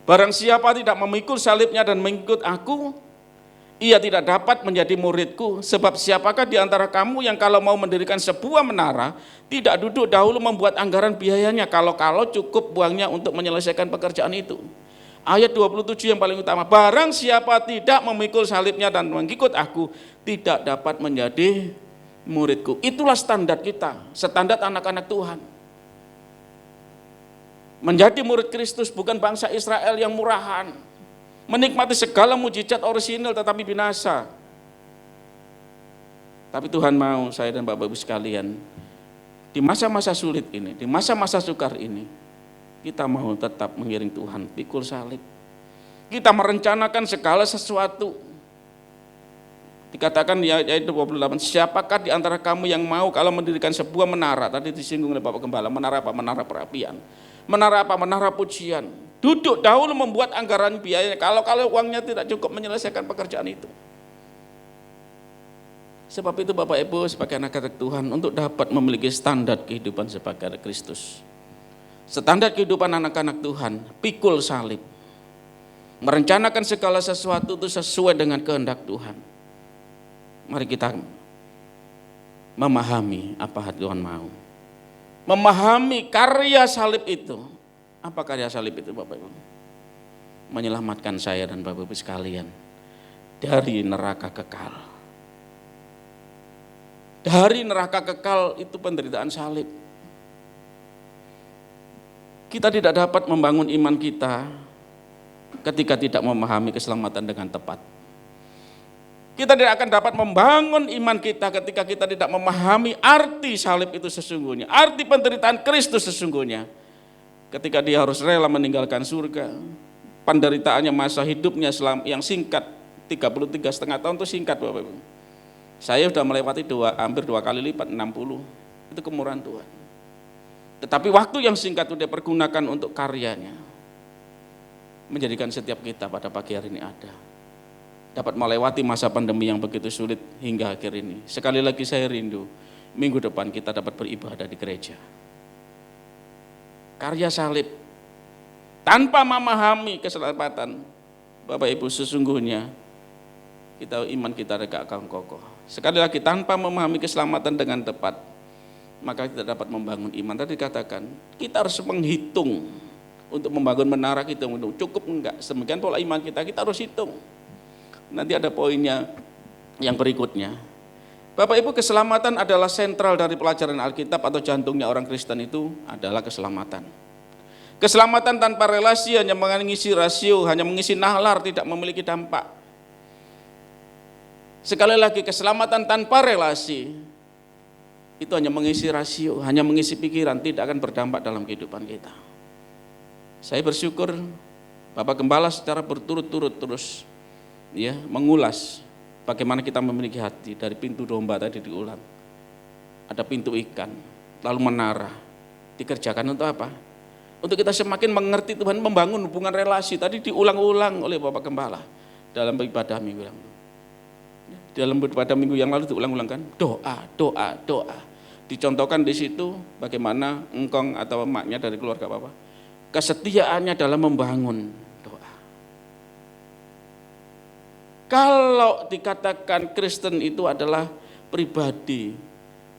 B: Barang siapa tidak memikul salibnya dan mengikut aku, ia tidak dapat menjadi muridku. Sebab siapakah di antara kamu yang kalau mau mendirikan sebuah menara, tidak duduk dahulu membuat anggaran biayanya, kalau cukup uangnya untuk menyelesaikan pekerjaan itu. Ayat 27 yang paling utama, barang siapa tidak memikul salibnya dan mengikut aku, tidak dapat menjadi muridku. Itulah standar kita, standar anak-anak Tuhan. Menjadi murid Kristus bukan bangsa Israel yang murahan, menikmati segala mujizat orisinal tetapi binasa. Tapi Tuhan mau saya dan Bapak Ibu sekalian, di masa-masa sulit ini, di masa-masa sukar ini, kita mau tetap mengiring Tuhan, pikul salib. Kita merencanakan segala sesuatu. Dikatakan di ayat 28, siapakah di antara kamu yang mau kalau mendirikan sebuah menara, tadi disinggung oleh Bapak Gembala, menara apa? Menara perapian. Menara apa? Menara pujian. Duduk dahulu membuat anggaran biayanya, kalau uangnya tidak cukup menyelesaikan pekerjaan itu. Sebab itu Bapak Ibu sebagai anak-anak Tuhan, untuk dapat memiliki standar kehidupan sebagai Kristus, standar kehidupan anak-anak Tuhan, pikul salib, merencanakan segala sesuatu itu sesuai dengan kehendak Tuhan. Mari kita memahami apa Tuhan mau, memahami karya salib itu. Apa karya salib itu Bapak Ibu? Menyelamatkan saya dan Bapak Ibu sekalian dari neraka kekal. Dari neraka kekal itu penderitaan salib. Kita tidak dapat membangun iman kita ketika tidak memahami keselamatan dengan tepat. Kita tidak akan dapat membangun iman kita ketika kita tidak memahami arti salib itu sesungguhnya, arti penderitaan Kristus sesungguhnya. Ketika dia harus rela meninggalkan surga, penderitaannya masa hidupnya yang singkat, 33,5 tahun itu singkat Bapak Ibu. Saya sudah melewati hampir 2 kali lipat, 60, itu kemurahan Tuhan. Tetapi waktu yang singkat itu dia pergunakan untuk karyanya, menjadikan setiap kita pada pagi hari ini ada, dapat melewati masa pandemi yang begitu sulit hingga akhir ini. Sekali lagi saya rindu, minggu depan kita dapat beribadah di gereja. Karya salib, tanpa memahami keselamatan, Bapak Ibu sesungguhnya iman kita gak akan kokoh. Sekali lagi, tanpa memahami keselamatan dengan tepat, maka kita dapat membangun iman. Tadi dikatakan, kita harus menghitung untuk membangun menara kita, cukup enggak? Demikian pola iman kita harus hitung. Nanti ada poinnya yang berikutnya. Bapak Ibu, keselamatan adalah sentral dari pelajaran Alkitab, atau jantungnya orang Kristen itu adalah keselamatan. Keselamatan tanpa relasi hanya mengisi rasio, hanya mengisi nalar, tidak memiliki dampak. Sekali lagi, keselamatan tanpa relasi itu hanya mengisi rasio, hanya mengisi pikiran, tidak akan berdampak dalam kehidupan kita. Saya bersyukur Bapak Gembala secara berturut-turut terus mengulas bagaimana kita memiliki hati. Dari pintu domba tadi diulang, ada pintu ikan, lalu menara, dikerjakan untuk apa? Untuk kita semakin mengerti Tuhan, membangun hubungan relasi. Tadi diulang-ulang oleh Bapak Gembala dalam ibadah minggu yang lalu. Dalam ibadah minggu yang lalu diulang-ulang kan, doa. Dicontohkan di situ bagaimana engkong atau emaknya dari keluarga Bapak, kesetiaannya dalam membangun doa. Kalau dikatakan Kristen itu adalah pribadi,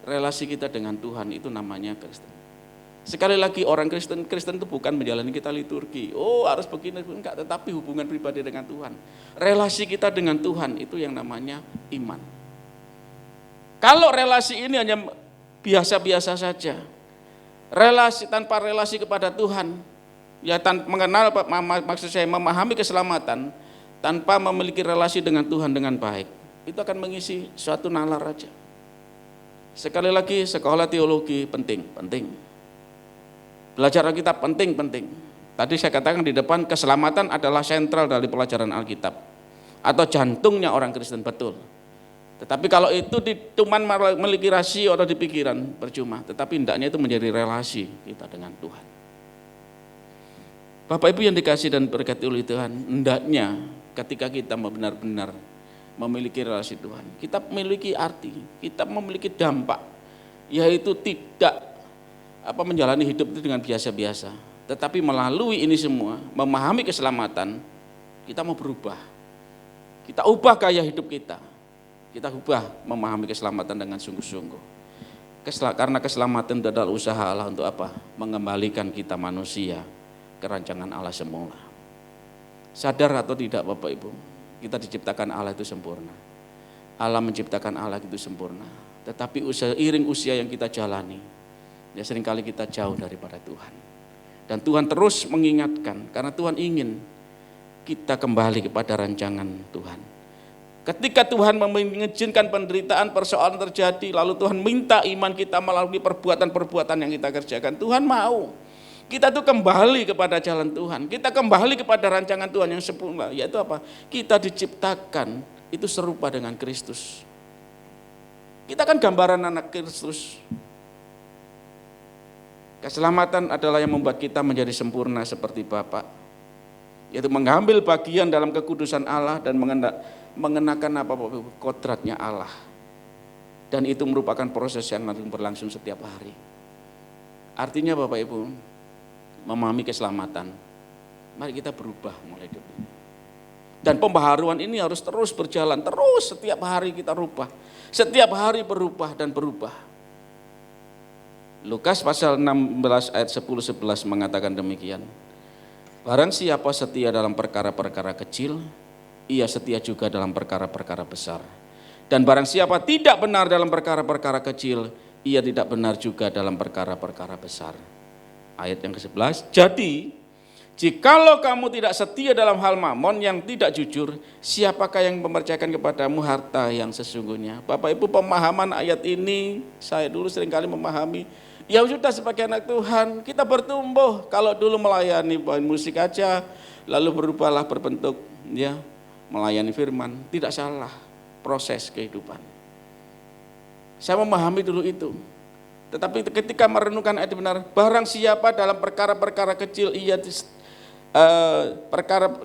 B: relasi kita dengan Tuhan, itu namanya Kristen. Sekali lagi, orang Kristen itu bukan menjalani kita liturgi, harus begini, enggak, tetapi hubungan pribadi dengan Tuhan. Relasi kita dengan Tuhan itu yang namanya iman. Kalau relasi ini hanya biasa-biasa saja, relasi tanpa relasi kepada Tuhan, ya mengenal, maksud saya memahami keselamatan tanpa memiliki relasi dengan Tuhan dengan baik, itu akan mengisi suatu nalar aja. Sekali lagi, sekolah teologi penting. Belajar Alkitab penting. Tadi saya katakan di depan, keselamatan adalah sentral dari pelajaran Alkitab, atau jantungnya orang Kristen, betul. Tetapi kalau itu cuma memiliki rasio atau di pikiran, percuma. Tetapi hendaknya itu menjadi relasi kita dengan Tuhan. Bapak Ibu yang dikasih dan berkati oleh Tuhan, hendaknya ketika kita benar-benar memiliki relasi Tuhan, kita memiliki arti, kita memiliki dampak, yaitu tidak menjalani hidup itu dengan biasa-biasa, tetapi melalui ini semua, memahami keselamatan, kita mau berubah. Kita ubah gaya hidup kita ubah memahami keselamatan dengan sungguh-sungguh. Karena keselamatan itu adalah usaha Allah untuk apa? Mengembalikan kita manusia ke rancangan Allah semula. Sadar atau tidak Bapak Ibu, kita diciptakan Allah itu sempurna. Allah menciptakan Allah itu sempurna. Tetapi seiring usia yang kita jalani, ya seringkali kita jauh daripada Tuhan. Dan Tuhan terus mengingatkan, karena Tuhan ingin kita kembali kepada rancangan Tuhan. Ketika Tuhan mengizinkan penderitaan, persoalan terjadi, lalu Tuhan minta iman kita melalui perbuatan-perbuatan yang kita kerjakan. Tuhan mau kita tuh kembali kepada jalan Tuhan, kita kembali kepada rancangan Tuhan yang sempurna, yaitu apa? Kita diciptakan itu serupa dengan Kristus. Kita kan gambaran anak Kristus. Keselamatan adalah yang membuat kita menjadi sempurna seperti Bapa, yaitu mengambil bagian dalam kekudusan Allah dan mengenakan kodratnya Allah. Dan itu merupakan proses yang nanti berlangsung setiap hari. Artinya Bapak Ibu, memahami keselamatan, mari kita berubah mulai dulu. Dan pembaharuan ini harus terus berjalan, terus setiap hari kita rubah, setiap hari berubah dan berubah. Lukas pasal 16 ayat 10-11 mengatakan demikian. Barang siapa setia dalam perkara-perkara kecil, ia setia juga dalam perkara-perkara besar. Dan barang siapa tidak benar dalam perkara-perkara kecil, ia tidak benar juga dalam perkara-perkara besar. Ayat yang ke-11, jadi jikalau kamu tidak setia dalam hal mamon yang tidak jujur, siapakah yang mempercayakan kepadamu harta yang sesungguhnya? Bapak Ibu, pemahaman ayat ini saya dulu seringkali memahami, ya sudah sebagai anak Tuhan kita bertumbuh. Kalau dulu melayani bawain musik aja, lalu berubahlah berbentuk ya melayani firman, tidak salah proses kehidupan. Saya memahami dulu itu. Tetapi ketika merenungkan ayat benar, barang siapa dalam perkara-perkara kecil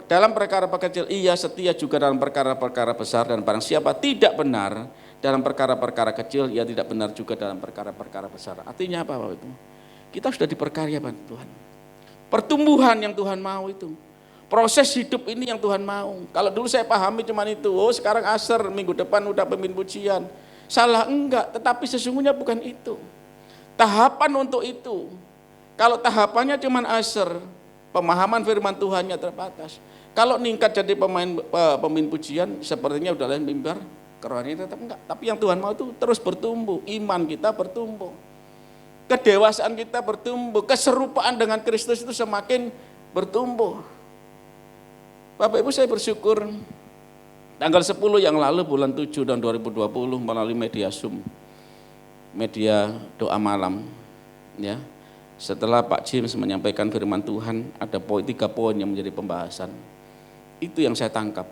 B: dalam perkara kecil ia setia juga dalam perkara-perkara besar, dan barang siapa tidak benar dalam perkara-perkara kecil ia tidak benar juga dalam perkara-perkara besar. Artinya apa Bapak Ibu? Kita sudah diperkaya Tuhan. Pertumbuhan yang Tuhan mau itu. Proses hidup ini yang Tuhan mau. Kalau dulu saya pahami cuma itu, sekarang asar, minggu depan udah pemimpin pujian. Salah enggak, tetapi sesungguhnya bukan itu. Tahapan untuk itu. Kalau tahapannya cuma asar, pemahaman firman Tuhannya terbatas. Kalau ningkat jadi pemimpin pujian, sepertinya udah lain mimbar, kerohanian tetap enggak. Tapi yang Tuhan mau itu terus bertumbuh, iman kita bertumbuh. Kedewasaan kita bertumbuh, keserupaan dengan Kristus itu semakin bertumbuh. Bapak Ibu, saya bersyukur tanggal 10 yang lalu bulan 7 tahun 2020 melalui media Zoom, media doa malam ya. Setelah Pak James menyampaikan firman Tuhan, ada 3 poin yang menjadi pembahasan. Itu yang saya tangkap.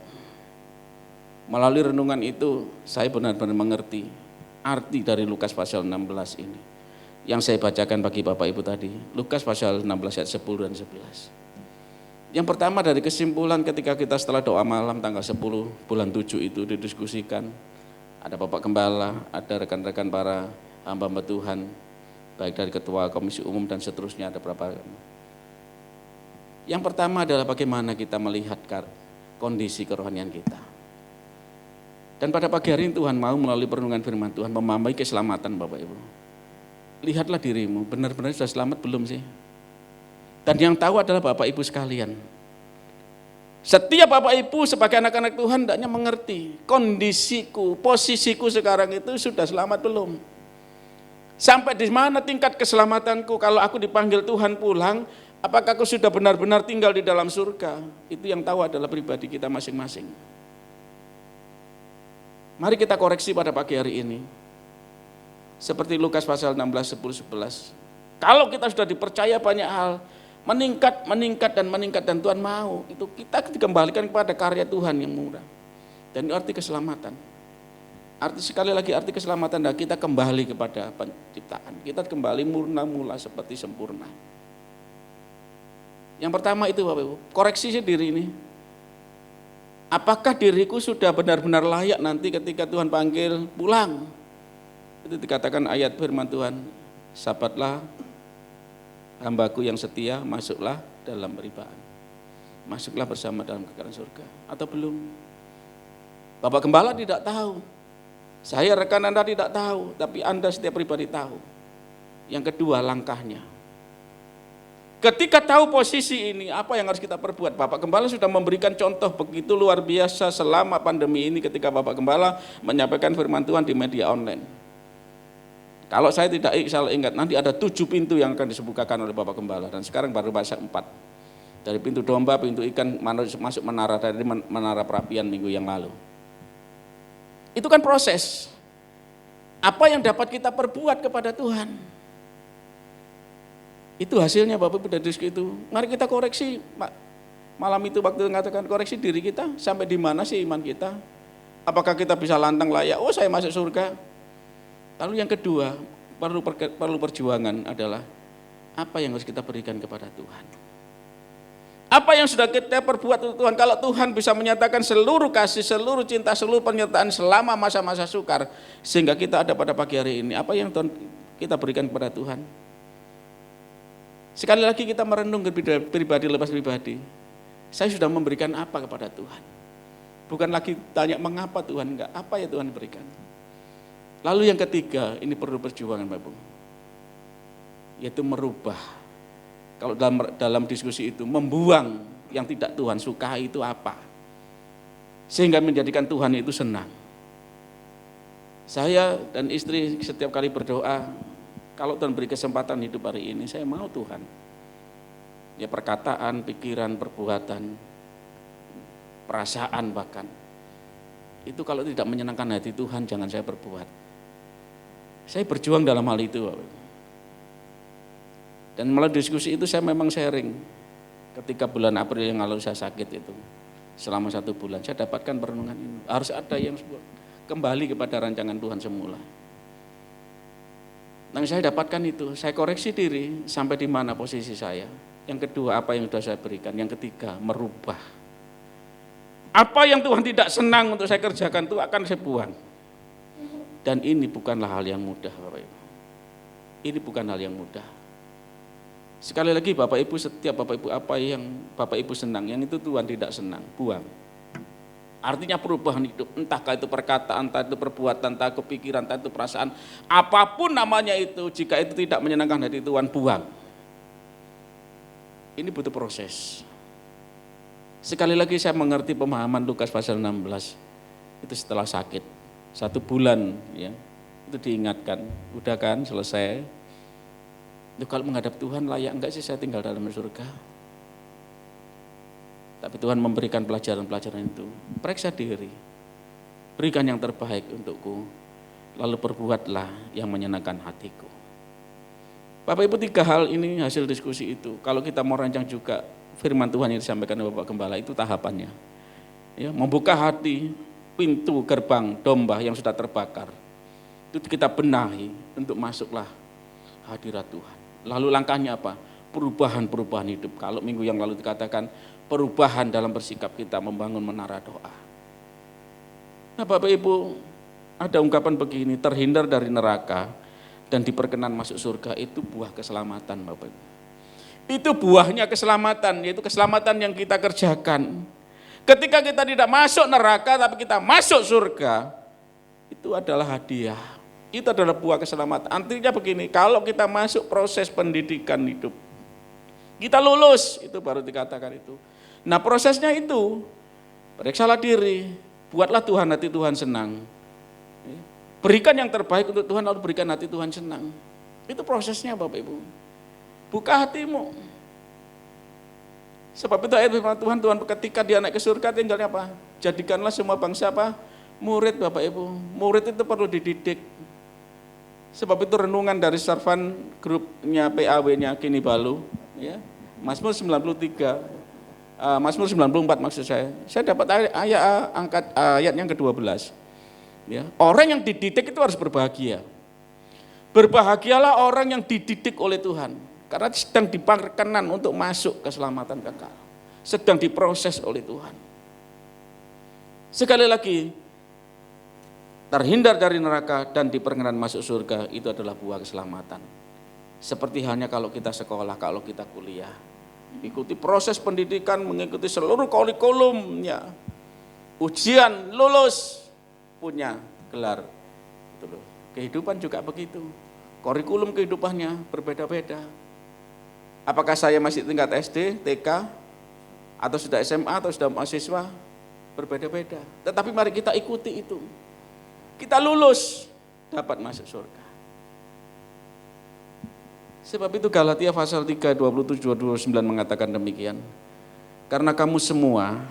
B: Melalui renungan itu saya benar-benar mengerti arti dari Lukas pasal 16 ini. Yang saya bacakan bagi Bapak Ibu tadi, Lukas pasal 16 ayat 10 dan 11. Yang pertama dari kesimpulan ketika kita setelah doa malam tanggal 10 bulan 7 itu didiskusikan, ada Bapak Gembala, ada rekan-rekan para hamba Tuhan, baik dari Ketua Komisi Umum dan seterusnya, ada berapa. Yang pertama adalah bagaimana kita melihat kondisi kerohanian kita. Dan pada pagi hari ini Tuhan mau melalui perenungan firman Tuhan memamai keselamatan Bapak Ibu. Lihatlah dirimu, benar-benar sudah selamat belum sih? Dan yang tahu adalah Bapak Ibu sekalian. Setiap Bapak Ibu sebagai anak-anak Tuhan hendaknya mengerti kondisiku, posisiku sekarang itu sudah selamat belum? Sampai di mana tingkat keselamatanku kalau aku dipanggil Tuhan pulang, apakah aku sudah benar-benar tinggal di dalam surga? Itu yang tahu adalah pribadi kita masing-masing. Mari kita koreksi pada pagi hari ini. Seperti Lukas pasal 16, 10, 11. Kalau kita sudah dipercaya banyak hal, meningkat dan Tuhan mau, itu kita dikembalikan kepada karya Tuhan yang murah. Dan itu arti keselamatan. Sekali lagi arti keselamatan, dan kita kembali kepada penciptaan. Kita kembali mula seperti sempurna. Yang pertama itu Bapak Ibu, koreksi diri ini. Apakah diriku sudah benar-benar layak nanti ketika Tuhan panggil pulang? Itu dikatakan ayat firman Tuhan, sabatlah hambaku yang setia, masuklah dalam peribaan. Masuklah bersama dalam kekayaan surga. Atau belum? Bapak Gembala tidak tahu. Saya rekan Anda tidak tahu, tapi Anda setiap pribadi tahu. Yang kedua, langkahnya. Ketika tahu posisi ini, apa yang harus kita perbuat? Bapak Gembala sudah memberikan contoh begitu luar biasa selama pandemi ini ketika Bapak Gembala menyampaikan firman Tuhan di media online. Kalau saya tidak salah ingat, nanti ada 7 pintu yang akan dibukakan oleh Bapak Gembala, dan sekarang baru bahasa 4. Dari pintu domba, pintu ikan, masuk menara, dari menara perapian minggu yang lalu. Itu kan proses. Apa yang dapat kita perbuat kepada Tuhan? Itu hasilnya Bapak Ibu dari diskusi itu. Mari kita koreksi, malam itu waktu mengatakan koreksi diri kita, sampai di mana sih iman kita? Apakah kita bisa lantang layak, oh saya masuk surga? Lalu yang kedua, perlu perjuangan adalah apa yang harus kita berikan kepada Tuhan. Apa yang sudah kita perbuat untuk Tuhan. Kalau Tuhan bisa menyatakan seluruh kasih, seluruh cinta, seluruh penyertaan selama masa-masa sukar, sehingga kita ada pada pagi hari ini, apa yang Tuhan kita berikan kepada Tuhan? Sekali lagi kita merenung pribadi lepas pribadi. Saya sudah memberikan apa kepada Tuhan? Bukan lagi tanya mengapa Tuhan, enggak, apa ya Tuhan berikan. Lalu yang ketiga, ini perlu perjuangan Bapak, yaitu merubah. Kalau dalam diskusi itu, membuang yang tidak Tuhan sukai itu apa? Sehingga menjadikan Tuhan itu senang. Saya dan istri setiap kali berdoa, kalau Tuhan beri kesempatan hidup hari ini, saya mau Tuhan. Ya perkataan, pikiran, perbuatan, perasaan bahkan. Itu kalau tidak menyenangkan hati Tuhan, jangan saya perbuat. Saya berjuang dalam hal itu. Dan melalui diskusi itu saya memang sharing. Ketika bulan April yang lalu saya sakit itu, selama 1 bulan, saya dapatkan perenungan ini. Harus ada yang kembali kepada rancangan Tuhan semula. Nah, saya dapatkan itu, saya koreksi diri sampai di mana posisi saya. Yang kedua, apa yang sudah saya berikan. Yang ketiga, merubah. Apa yang Tuhan tidak senang untuk saya kerjakan itu akan saya buang. Dan ini bukanlah hal yang mudah, Bapak Ibu. Ini bukan hal yang mudah. Sekali lagi Bapak Ibu, setiap Bapak Ibu apa yang Bapak Ibu senang, yang itu Tuhan tidak senang, buang. Artinya perubahan hidup, entah itu perkataan, entah itu perbuatan, entah itu pikiran, entah itu perasaan, apapun namanya itu, jika itu tidak menyenangkan hati Tuhan, buang. Ini butuh proses. Sekali lagi saya mengerti pemahaman Lukas pasal 16, itu setelah sakit, 1 bulan ya, itu diingatkan, udah kan selesai. Itu kalau menghadap Tuhan layak enggak sih saya tinggal dalam surga? Tapi Tuhan memberikan pelajaran-pelajaran itu. Periksa diri, berikan yang terbaik untukku, lalu perbuatlah yang menyenangkan hatiku. Bapak Ibu, 3 hal ini hasil diskusi itu. Kalau kita mau rancang juga firman Tuhan yang disampaikan oleh Bapak Gembala, itu tahapannya. Ya, membuka hati, pintu gerbang domba yang sudah terbakar. Itu kita benahi untuk masuklah hadirat Tuhan. Lalu langkahnya apa? Perubahan-perubahan hidup. Kalau minggu yang lalu dikatakan perubahan dalam bersikap kita membangun menara doa. Nah Bapak Ibu, ada ungkapan begini, terhindar dari neraka dan diperkenan masuk surga, itu buah keselamatan Bapak Ibu. Itu buahnya keselamatan, yaitu keselamatan yang kita kerjakan. Ketika kita tidak masuk neraka tapi kita masuk surga, itu adalah hadiah. Itu adalah buah keselamatan. Artinya begini, kalau kita masuk proses pendidikan hidup, kita lulus, itu baru dikatakan itu. Nah prosesnya itu, periksalah diri, buatlah Tuhan hati Tuhan senang. Berikan yang terbaik untuk Tuhan, lalu berikan hati Tuhan senang. Itu prosesnya Bapak Ibu. Buka hatimu. Sebab itu ayat firman Tuhan, ketika dia naik ke surga tinggalnya apa? Jadikanlah semua bangsa apa? Murid Bapak Ibu. Murid itu perlu dididik. Sebab itu renungan dari servan grupnya PAW-nya Kini Balu, ya, Mazmur 93, Mazmur 94 maksud saya dapat ayat yang ke-12. Ya, orang yang dididik itu harus berbahagia. Berbahagialah orang yang dididik oleh Tuhan, karena sedang diperkenan untuk masuk keselamatan kekal, sedang diproses oleh Tuhan. Sekali lagi, terhindar dari neraka dan diperkenan masuk surga, itu adalah buah keselamatan. Seperti halnya kalau kita sekolah, kalau kita kuliah, ikuti proses pendidikan, mengikuti seluruh kurikulumnya, ujian, lulus, punya gelar. Kehidupan juga begitu, kurikulum kehidupannya berbeda-beda. Apakah saya masih tingkat SD, TK, atau sudah SMA, atau sudah mahasiswa, berbeda-beda. Tetapi mari kita ikuti itu. Kita lulus, dapat masuk surga. Sebab itu Galatia pasal 3, 27-29 mengatakan demikian. Karena kamu semua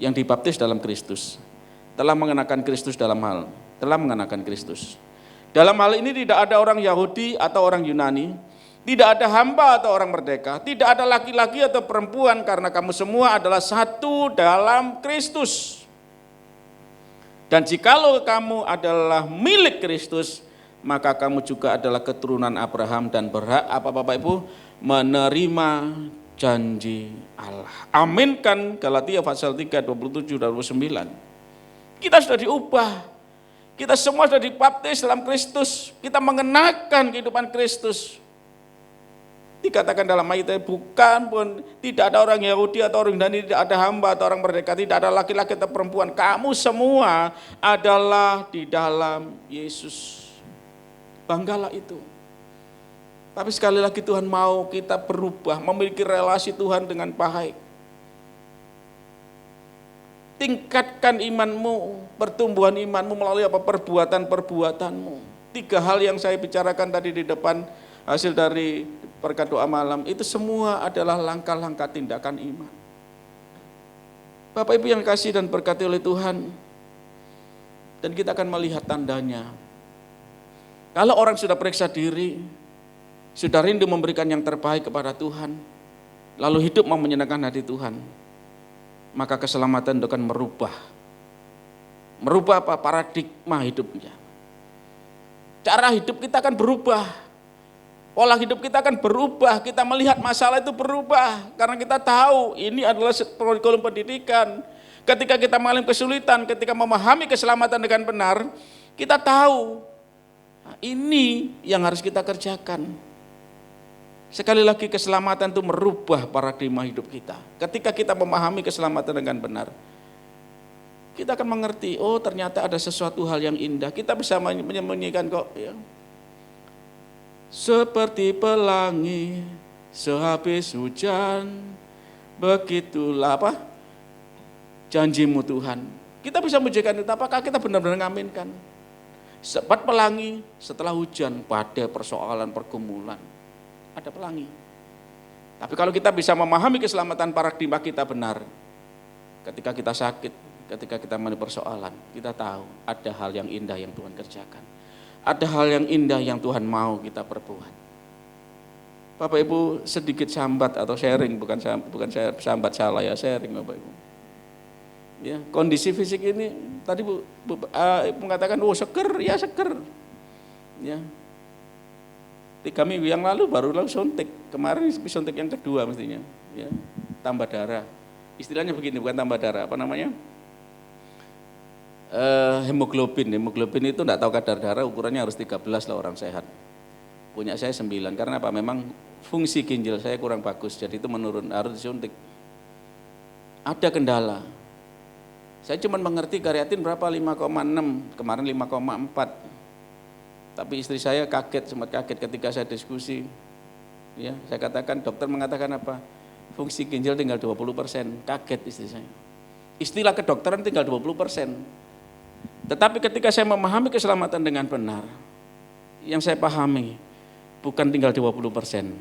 B: yang dibaptis dalam Kristus telah mengenakan Kristus telah mengenakan Kristus. Dalam hal ini tidak ada orang Yahudi atau orang Yunani, tidak ada hamba atau orang merdeka, tidak ada laki-laki atau perempuan, karena kamu semua adalah satu dalam Kristus. Dan jikalau kamu adalah milik Kristus, maka kamu juga adalah keturunan Abraham dan berhak apa Bapak Ibu? Menerima janji Allah. Amin kan Galatia pasal 3, 27-29. Kita sudah diubah. Kita semua sudah dibaptis dalam Kristus. Kita mengenakan kehidupan Kristus. Dikatakan dalam ayat bukan pun tidak ada orang Yahudi atau orang Yunani, tidak ada hamba atau orang merdeka, tidak ada laki-laki atau perempuan. Kamu semua adalah di dalam Yesus. Banggalah itu. Tapi sekali lagi Tuhan mau kita berubah, memiliki relasi Tuhan dengan baik. Tingkatkan imanmu, pertumbuhan imanmu melalui apa? Perbuatan-perbuatanmu. 3 hal yang saya bicarakan tadi di depan, hasil dari berkat doa malam, itu semua adalah langkah-langkah tindakan iman. Bapak Ibu yang kasih dan berkati oleh Tuhan, dan kita akan melihat tandanya. Kalau orang sudah periksa diri, sudah rindu memberikan yang terbaik kepada Tuhan, lalu hidup mau menyenangkan hati Tuhan, maka keselamatan itu akan merubah apa? Paradigma hidupnya. Cara hidup kita akan berubah, pola hidup kita akan berubah, kita melihat masalah itu berubah, karena kita tahu ini adalah kurikulum pendidikan. Ketika kita mengalami kesulitan, ketika memahami keselamatan dengan benar, kita tahu ini yang harus kita kerjakan. Sekali lagi keselamatan itu merubah paradigma hidup kita. Ketika kita memahami keselamatan dengan benar, kita akan mengerti, oh ternyata ada sesuatu hal yang indah. Kita bisa menyembunyikan kok. Ya. Seperti pelangi sehabis hujan, begitulah apa? Janjimu Tuhan. Kita bisa memujikan itu, apakah kita benar-benar ngaminkan? Seperti pelangi setelah hujan, pada persoalan pergumulan. Ada pelangi. Tapi kalau kita bisa memahami keselamatan paradigma kita benar, ketika kita sakit, ketika kita mengalami persoalan, kita tahu ada hal yang indah yang Tuhan kerjakan. Ada hal yang indah yang Tuhan mau kita perbuat. Bapak Ibu sedikit sambat atau sharing, bukan saya sambat salah ya, sharing Bapak Ibu. Ya, kondisi fisik ini tadi Bu mengatakan, oh seger, ya seger. Ya. 3 minggu yang lalu baru suntik, kemarin suntik yang kedua mestinya, ya, tambah darah. Istilahnya begini, bukan tambah darah, apa namanya? Hemoglobin itu enggak tahu kadar darah, ukurannya harus 13 lah orang sehat. Punya saya 9, karena apa? Memang fungsi ginjal saya kurang bagus, jadi itu menurun, harus disuntik. Ada kendala. Saya cuma mengerti kreatin berapa, 5,6, kemarin 5,4. Tapi istri saya sempat kaget ketika saya diskusi. Ya, saya katakan, dokter mengatakan apa? Fungsi ginjal tinggal 20%. Kaget istri saya. Istilah kedokteran tinggal 20%. Tetapi ketika saya memahami keselamatan dengan benar, yang saya pahami bukan tinggal 20%,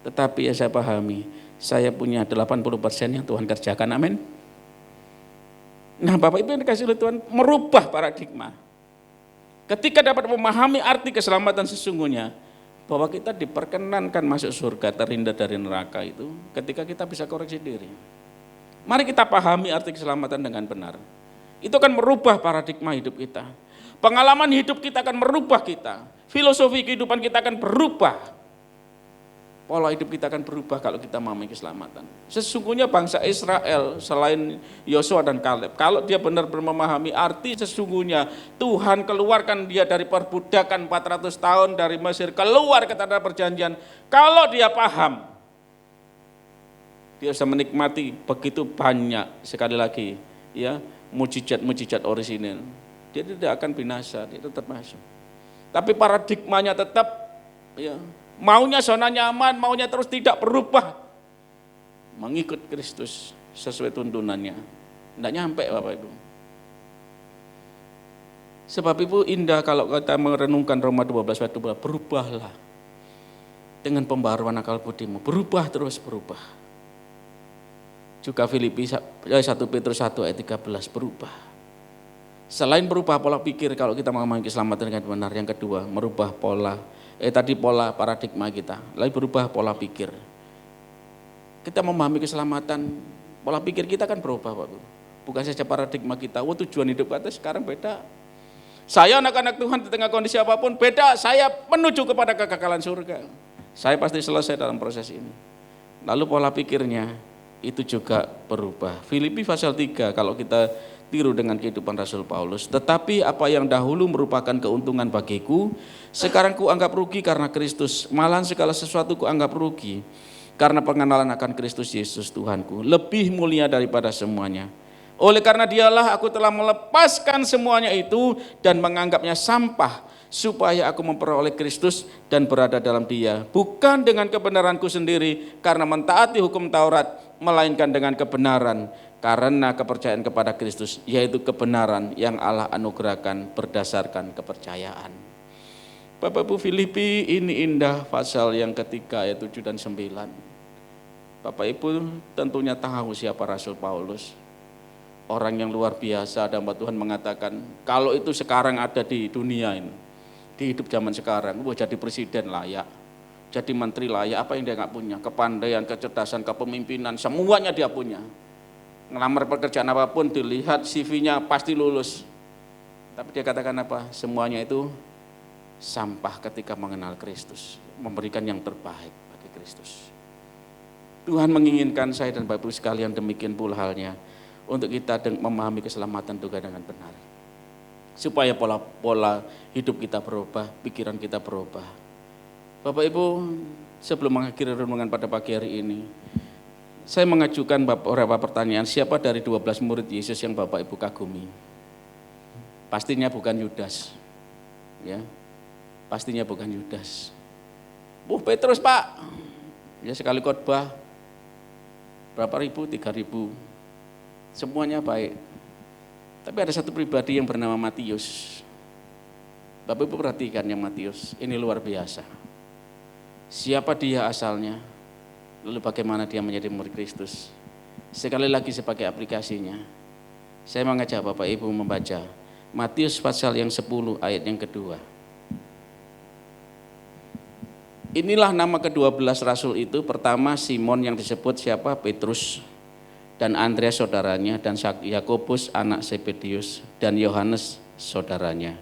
B: tetapi yang saya pahami, saya punya 80% yang Tuhan kerjakan. Amin. Nah, Bapak Ibu yang dikasih oleh Tuhan, merubah paradigma. Ketika dapat memahami arti keselamatan sesungguhnya, bahwa kita diperkenankan masuk surga, terhindar dari neraka itu, ketika kita bisa koreksi diri. Mari kita pahami arti keselamatan dengan benar. Itu akan merubah paradigma hidup kita. Pengalaman hidup kita akan merubah kita. Filosofi kehidupan kita akan berubah. Pola hidup kita akan berubah kalau kita memahami keselamatan. Sesungguhnya bangsa Israel selain Yosua dan Kaleb, kalau dia benar-benar memahami arti sesungguhnya Tuhan keluarkan dia dari perbudakan 400 tahun dari Mesir keluar ke tanah perjanjian. Kalau dia paham, dia bisa menikmati begitu banyak, sekali lagi ya, mujizat-mujizat orisinil. Dia tidak akan binasa, dia tetap masuk. Tapi paradigmanya tetap ya, maunya zona nyaman, maunya terus tidak berubah. Mengikut Kristus sesuai tuntunannya. Tidak nyampe Bapak Ibu. Sebab itu indah kalau kita merenungkan Roma 12 ayat 2, berubahlah. dengan pembaruan akal budimu, berubah terus berubah. Juga Filipi 1 Petrus 1 ayat 13 berubah. Selain berubah pola pikir kalau kita mengalami keselamatan dengan benar, yang kedua merubah pola paradigma kita, lalu berubah pola pikir. Kita memahami keselamatan, pola pikir kita kan berubah Pak Bu. Bukan saja paradigma kita, tujuan hidup kita sekarang beda. Saya anak-anak Tuhan di tengah kondisi apapun beda, saya menuju kepada kekekalan surga. Saya pasti selesai dalam proses ini. Lalu pola pikirnya itu juga berubah. Filipi pasal 3 kalau kita tiru dengan kehidupan Rasul Paulus. Tetapi apa yang dahulu merupakan keuntungan bagiku, sekarang ku anggap rugi karena Kristus. Malahan segala sesuatu ku anggap rugi karena pengenalan akan Kristus Yesus Tuhanku, lebih mulia daripada semuanya. Oleh karena dialah aku telah melepaskan semuanya itu dan menganggapnya sampah, supaya aku memperoleh Kristus dan berada dalam Dia, bukan dengan kebenaranku sendiri karena mentaati hukum Taurat, melainkan dengan kebenaran karena kepercayaan kepada Kristus, yaitu kebenaran yang Allah anugerahkan berdasarkan kepercayaan. Bapak Ibu, Filipi ini indah pasal yang ketiga ayat 7 dan 9. Bapak Ibu tentunya tahu siapa Rasul Paulus. Orang yang luar biasa, dan Tuhan mengatakan kalau itu sekarang ada di dunia ini, di hidup zaman sekarang, jadi presiden layak, jadi menteri layak, apa yang dia nggak punya? Kepandaian, kecerdasan, kepemimpinan, semuanya dia punya. Ngelamar pekerjaan apapun dilihat CV-nya pasti lulus. Tapi dia katakan apa? Semuanya itu sampah ketika mengenal Kristus, memberikan yang terbaik bagi Kristus. Tuhan menginginkan saya dan Bapak Ibu sekalian demikian pula halnya, untuk kita memahami keselamatan juga dengan benar. Supaya pola hidup kita berubah, pikiran kita berubah. Bapak Ibu, sebelum mengakhiri renungan pada pagi hari ini, saya mengajukan beberapa pertanyaan. Siapa dari 12 murid Yesus yang Bapak Ibu kagumi? Pastinya bukan Yudas. Ya. Pastinya bukan Yudas. Petrus Pak. Ya, sekali khotbah berapa ribu? 3.000. Semuanya baik. Tapi ada satu pribadi yang bernama Matius. Bapak Ibu perhatikan yang Matius, ini luar biasa. Siapa dia asalnya? Lalu bagaimana dia menjadi murid Kristus? Sekali lagi sebagai aplikasinya, saya mengajak Bapak Ibu membaca Matius pasal yang 10 ayat yang kedua. Inilah nama ke-12 rasul itu. Pertama Simon yang disebut siapa? Petrus, dan Andreas saudaranya, dan Yakobus anak Zebedius, dan Yohanes saudaranya.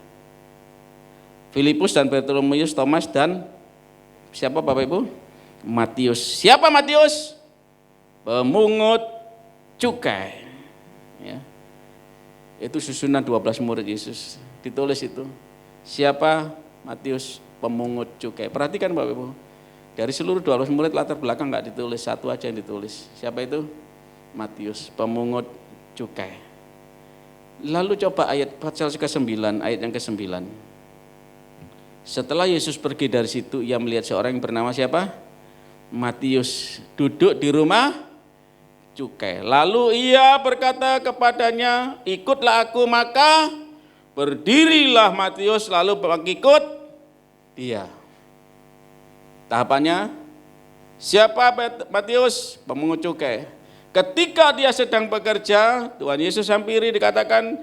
B: Filipus dan Bartolomeus, Thomas, dan siapa Bapak Ibu? Matius. Siapa Matius? Pemungut cukai. Ya. Itu susunan 12 murid Yesus. Ditulis itu. Siapa Matius? Pemungut cukai. Perhatikan Bapak Ibu. Dari seluruh 12 murid latar belakang enggak ditulis, satu aja yang ditulis. Siapa itu? Matius, pemungut cukai. Lalu coba ayat pasal ke-9, ayat yang ke-9. Setelah Yesus pergi dari situ, ia melihat seorang yang bernama siapa? Matius, duduk di rumah cukai. Lalu ia berkata kepadanya, ikutlah aku, maka berdirilah Matius lalu mengikut dia. Tahapannya, siapa Matius? Pemungut cukai. Ketika dia sedang bekerja, Tuhan Yesus hampiri, dikatakan,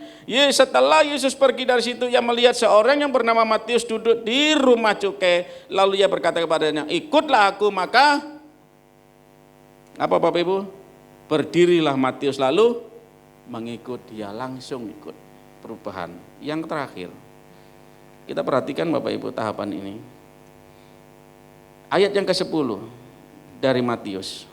B: setelah Yesus pergi dari situ, ia melihat seorang yang bernama Matius duduk di rumah cukai. Lalu ia berkata kepadanya, ikutlah aku, maka apa Bapak Ibu? Berdirilah Matius lalu mengikut dia, langsung ikut. Perubahan. Yang terakhir, kita perhatikan Bapak Ibu tahapan ini. Ayat yang ke-10 dari Matius.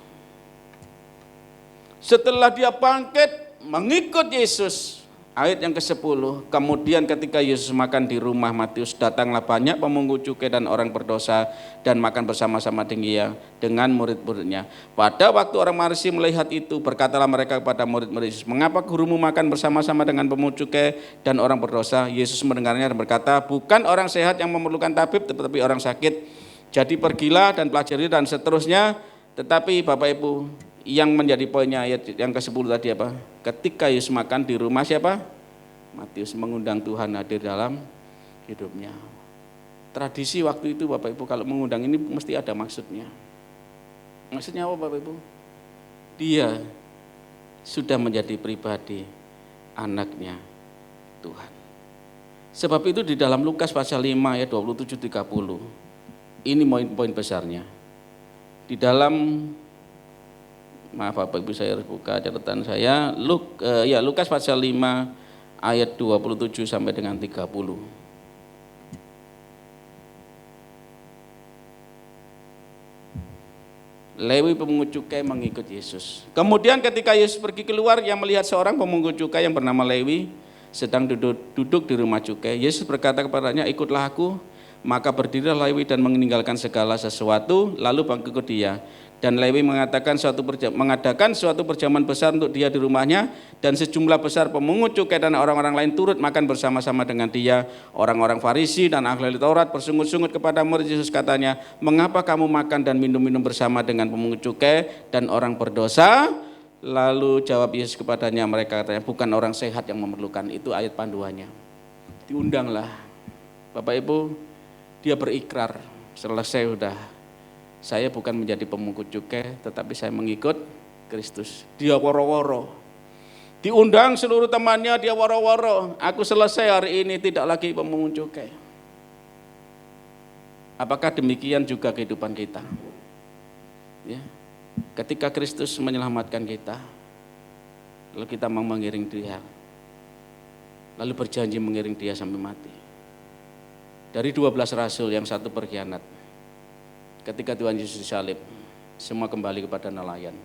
B: Setelah dia bangkit mengikut Yesus, ayat yang ke-10, kemudian ketika Yesus makan di rumah Matius, datanglah banyak pemungut cukai dan orang berdosa dan makan bersama-sama dengan murid-muridnya. Pada waktu orang Farisi melihat itu, berkatalah mereka kepada murid-murid Yesus, mengapa gurumu makan bersama-sama dengan pemungut cukai dan orang berdosa? Yesus mendengarnya dan berkata, bukan orang sehat yang memerlukan tabib, tetapi orang sakit. Jadi pergilah dan pelajari dan seterusnya. Tetapi Bapak Ibu, yang menjadi poinnya ayat yang ke-10 tadi apa? Ketika Yesus makan di rumah siapa? Matius, mengundang Tuhan hadir dalam hidupnya. Tradisi waktu itu Bapak Ibu kalau mengundang ini mesti ada maksudnya. Maksudnya apa Bapak Ibu? Dia sudah menjadi pribadi anaknya Tuhan. Sebab itu di dalam Lukas pasal 5 ayat 27-30, ini poin besarnya. Di dalam, maaf Bapak Ibu saya buka catatan saya, Lukas pasal 5 ayat 27 sampai dengan 30. Lewi pemungut cukai mengikut Yesus. Kemudian ketika Yesus pergi keluar, ia melihat seorang pemungut cukai yang bernama Lewi sedang duduk di rumah cukai. Yesus berkata kepadanya, ikutlah aku. Maka berdirilah Lewi dan meninggalkan segala sesuatu, lalu mengikut dia. Dan Lewi mengadakan suatu perjamuan besar untuk dia di rumahnya, dan sejumlah besar pemungut cukai dan orang-orang lain turut makan bersama-sama dengan dia. Orang-orang Farisi dan ahli Taurat bersungut-sungut kepada murid Yesus, katanya, mengapa kamu makan dan minum-minum bersama dengan pemungut cukai dan orang berdosa? Lalu jawab Yesus kepadanya, mereka katanya, bukan orang sehat yang memerlukan. Itu ayat panduannya. Diundanglah Bapak Ibu, dia berikrar, selesai sudah, saya bukan menjadi pemungut cukai, tetapi saya mengikut Kristus. Dia woro-woro. Diundang seluruh temannya, dia woro-woro. Aku selesai hari ini, tidak lagi pemungut cukai. Apakah demikian juga kehidupan kita? Ya. Ketika Kristus menyelamatkan kita, lalu kita mau mengiring dia, lalu berjanji mengiring dia sampai mati. Dari 12 rasul yang satu berkhianat, ketika Tuhan Yesus disalib, semua kembali kepada nelayan.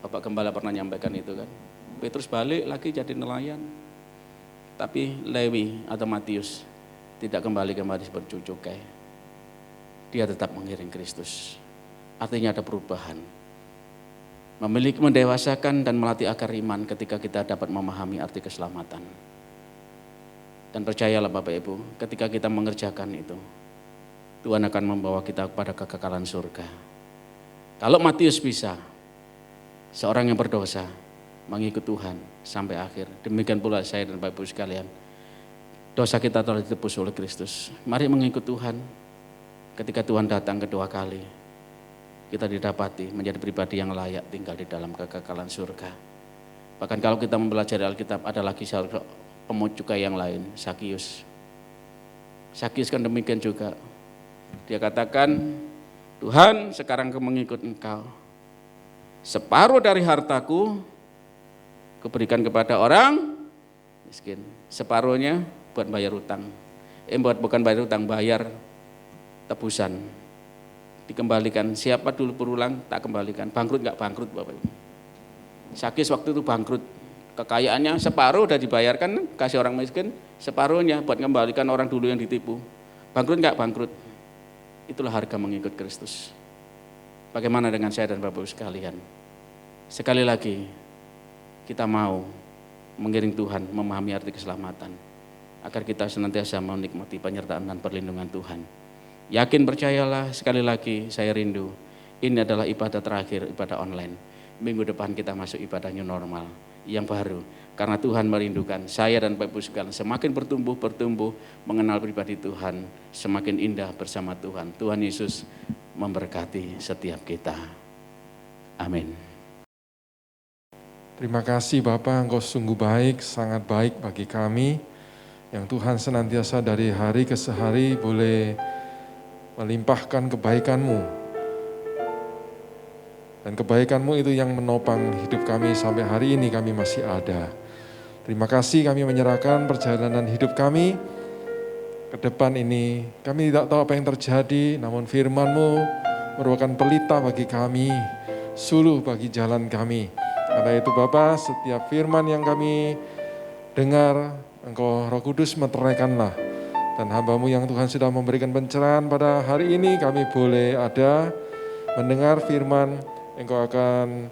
B: Bapak Gembala pernah nyampaikan itu kan. Petrus balik lagi jadi nelayan. Tapi Lewi atau Matius tidak kembali seperti cukai. Dia tetap mengiring Kristus. Artinya ada perubahan. Memiliki, mendewasakan dan melatih akar iman ketika kita dapat memahami arti keselamatan. Dan percayalah Bapak Ibu, ketika kita mengerjakan itu, Tuhan akan membawa kita kepada kekekalan surga. Kalau Matius bisa, seorang yang berdosa, mengikut Tuhan sampai akhir. Demikian pula saya dan Bapak Ibu sekalian. Dosa kita telah ditebus oleh Kristus. Mari mengikut Tuhan. Ketika Tuhan datang kedua kali, kita didapati menjadi pribadi yang layak tinggal di dalam kekekalan surga. Bahkan kalau kita mempelajari Alkitab, ada lagi pemungut cukai yang lain, Sakius. Sakius kan demikian juga. Dia katakan, Tuhan sekarang aku mengikut Engkau. Separuh dari hartaku kuberikan kepada orang miskin. Separuhnya buat bayar utang. Bukan bayar utang, bayar tebusan. Dikembalikan, siapa dulu berulang tak kembalikan. Bangkrut enggak bangkrut Bapak Ibu. Sakius waktu itu bangkrut. Kekayaannya separuh udah dibayarkan, kasih orang miskin, separuhnya buat kembalikan orang dulu yang ditipu. Bangkrut enggak bangkrut. Itulah harga mengikut Kristus. Bagaimana dengan saya dan Bapak Ibu sekalian? Sekali lagi, kita mau mengiring Tuhan, memahami arti keselamatan, agar kita senantiasa menikmati penyertaan dan perlindungan Tuhan. Yakin, percayalah, sekali lagi saya rindu, ini adalah ibadah terakhir, ibadah online. Minggu depan kita masuk ibadah new normal yang baru. Karena Tuhan merindukan saya dan Bapak Ibu sekalian semakin bertumbuh mengenal pribadi Tuhan, semakin indah bersama Tuhan. Tuhan Yesus memberkati setiap kita. Amin.
C: Terima kasih Bapak, Engkau sungguh baik, sangat baik bagi kami. Yang Tuhan senantiasa dari hari ke hari boleh melimpahkan kebaikan-Mu. Dan kebaikan-Mu itu yang menopang hidup kami sampai hari ini kami masih ada. Terima kasih, kami menyerahkan perjalanan hidup kami ke depan ini. Kami tidak tahu apa yang terjadi, namun firman-Mu merupakan pelita bagi kami, suluh bagi jalan kami. Karena itu Bapa, setiap firman yang kami dengar, Engkau Roh Kudus meteraikanlah. Dan hamba-Mu yang Tuhan sudah memberikan pencerahan pada hari ini, kami boleh ada mendengar firman. Engkau akan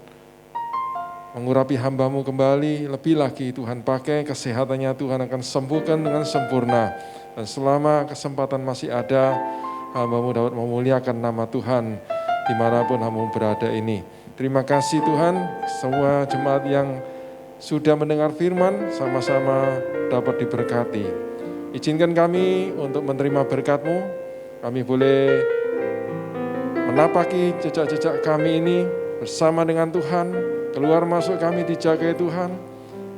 C: mengurapi hamba-Mu kembali, lebih lagi Tuhan pakai kesehatannya, Tuhan akan sembuhkan dengan sempurna. Dan selama kesempatan masih ada, hamba-Mu dapat memuliakan nama Tuhan dimanapun hamba-Mu berada ini. Terima kasih Tuhan, semua jemaat yang sudah mendengar firman sama-sama dapat diberkati. Izinkan kami untuk menerima berkat-Mu, kami boleh menapaki jejak-jejak kami ini bersama dengan Tuhan, keluar masuk kami dijagai Tuhan.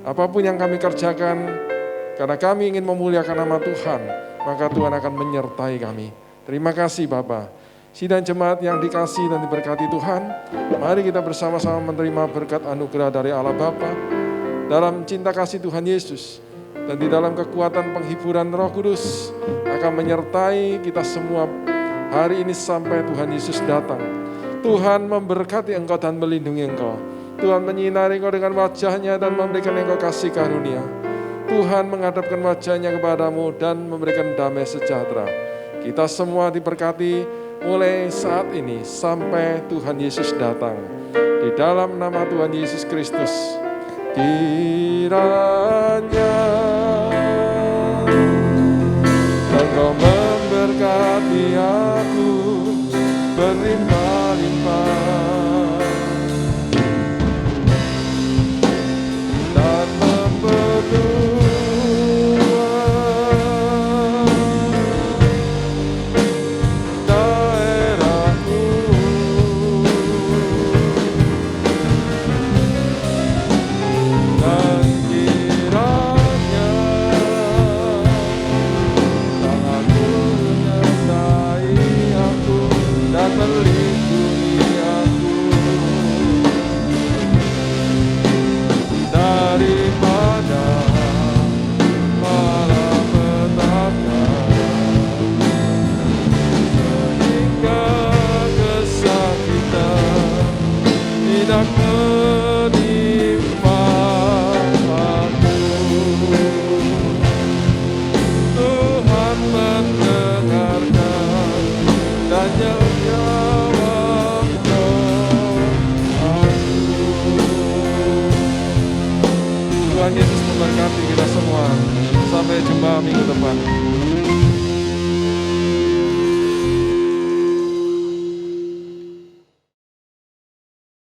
C: Apapun yang kami kerjakan, karena kami ingin memuliakan nama Tuhan, maka Tuhan akan menyertai kami. Terima kasih Bapa. Sidang jemaat yang dikasihi dan diberkati Tuhan, mari kita bersama-sama menerima berkat anugerah dari Allah Bapa dalam cinta kasih Tuhan Yesus, dan di dalam kekuatan penghiburan Roh Kudus akan menyertai kita semua hari ini sampai Tuhan Yesus datang. Tuhan memberkati engkau dan melindungi engkau. Tuhan menyinari engkau dengan wajah-Nya dan memberikan engkau kasih karunia. Tuhan menghadapkan wajah-Nya kepadamu dan memberikan damai sejahtera. Kita semua diberkati mulai saat ini sampai Tuhan Yesus datang. Di dalam nama Tuhan Yesus Kristus, kiranya Engkau memberkati aku berlimpah-limpah dan memperluas daerahku, dan kiranya tanganmu menyertai aku dan melindungi aku daripada malapetaka, sehingga kesakitan tidak menimpa aku. Tuhan mendengarkan dan menjawab doaku. Tuhan Yesus memberkati kita semua. Sampai jumpa minggu depan.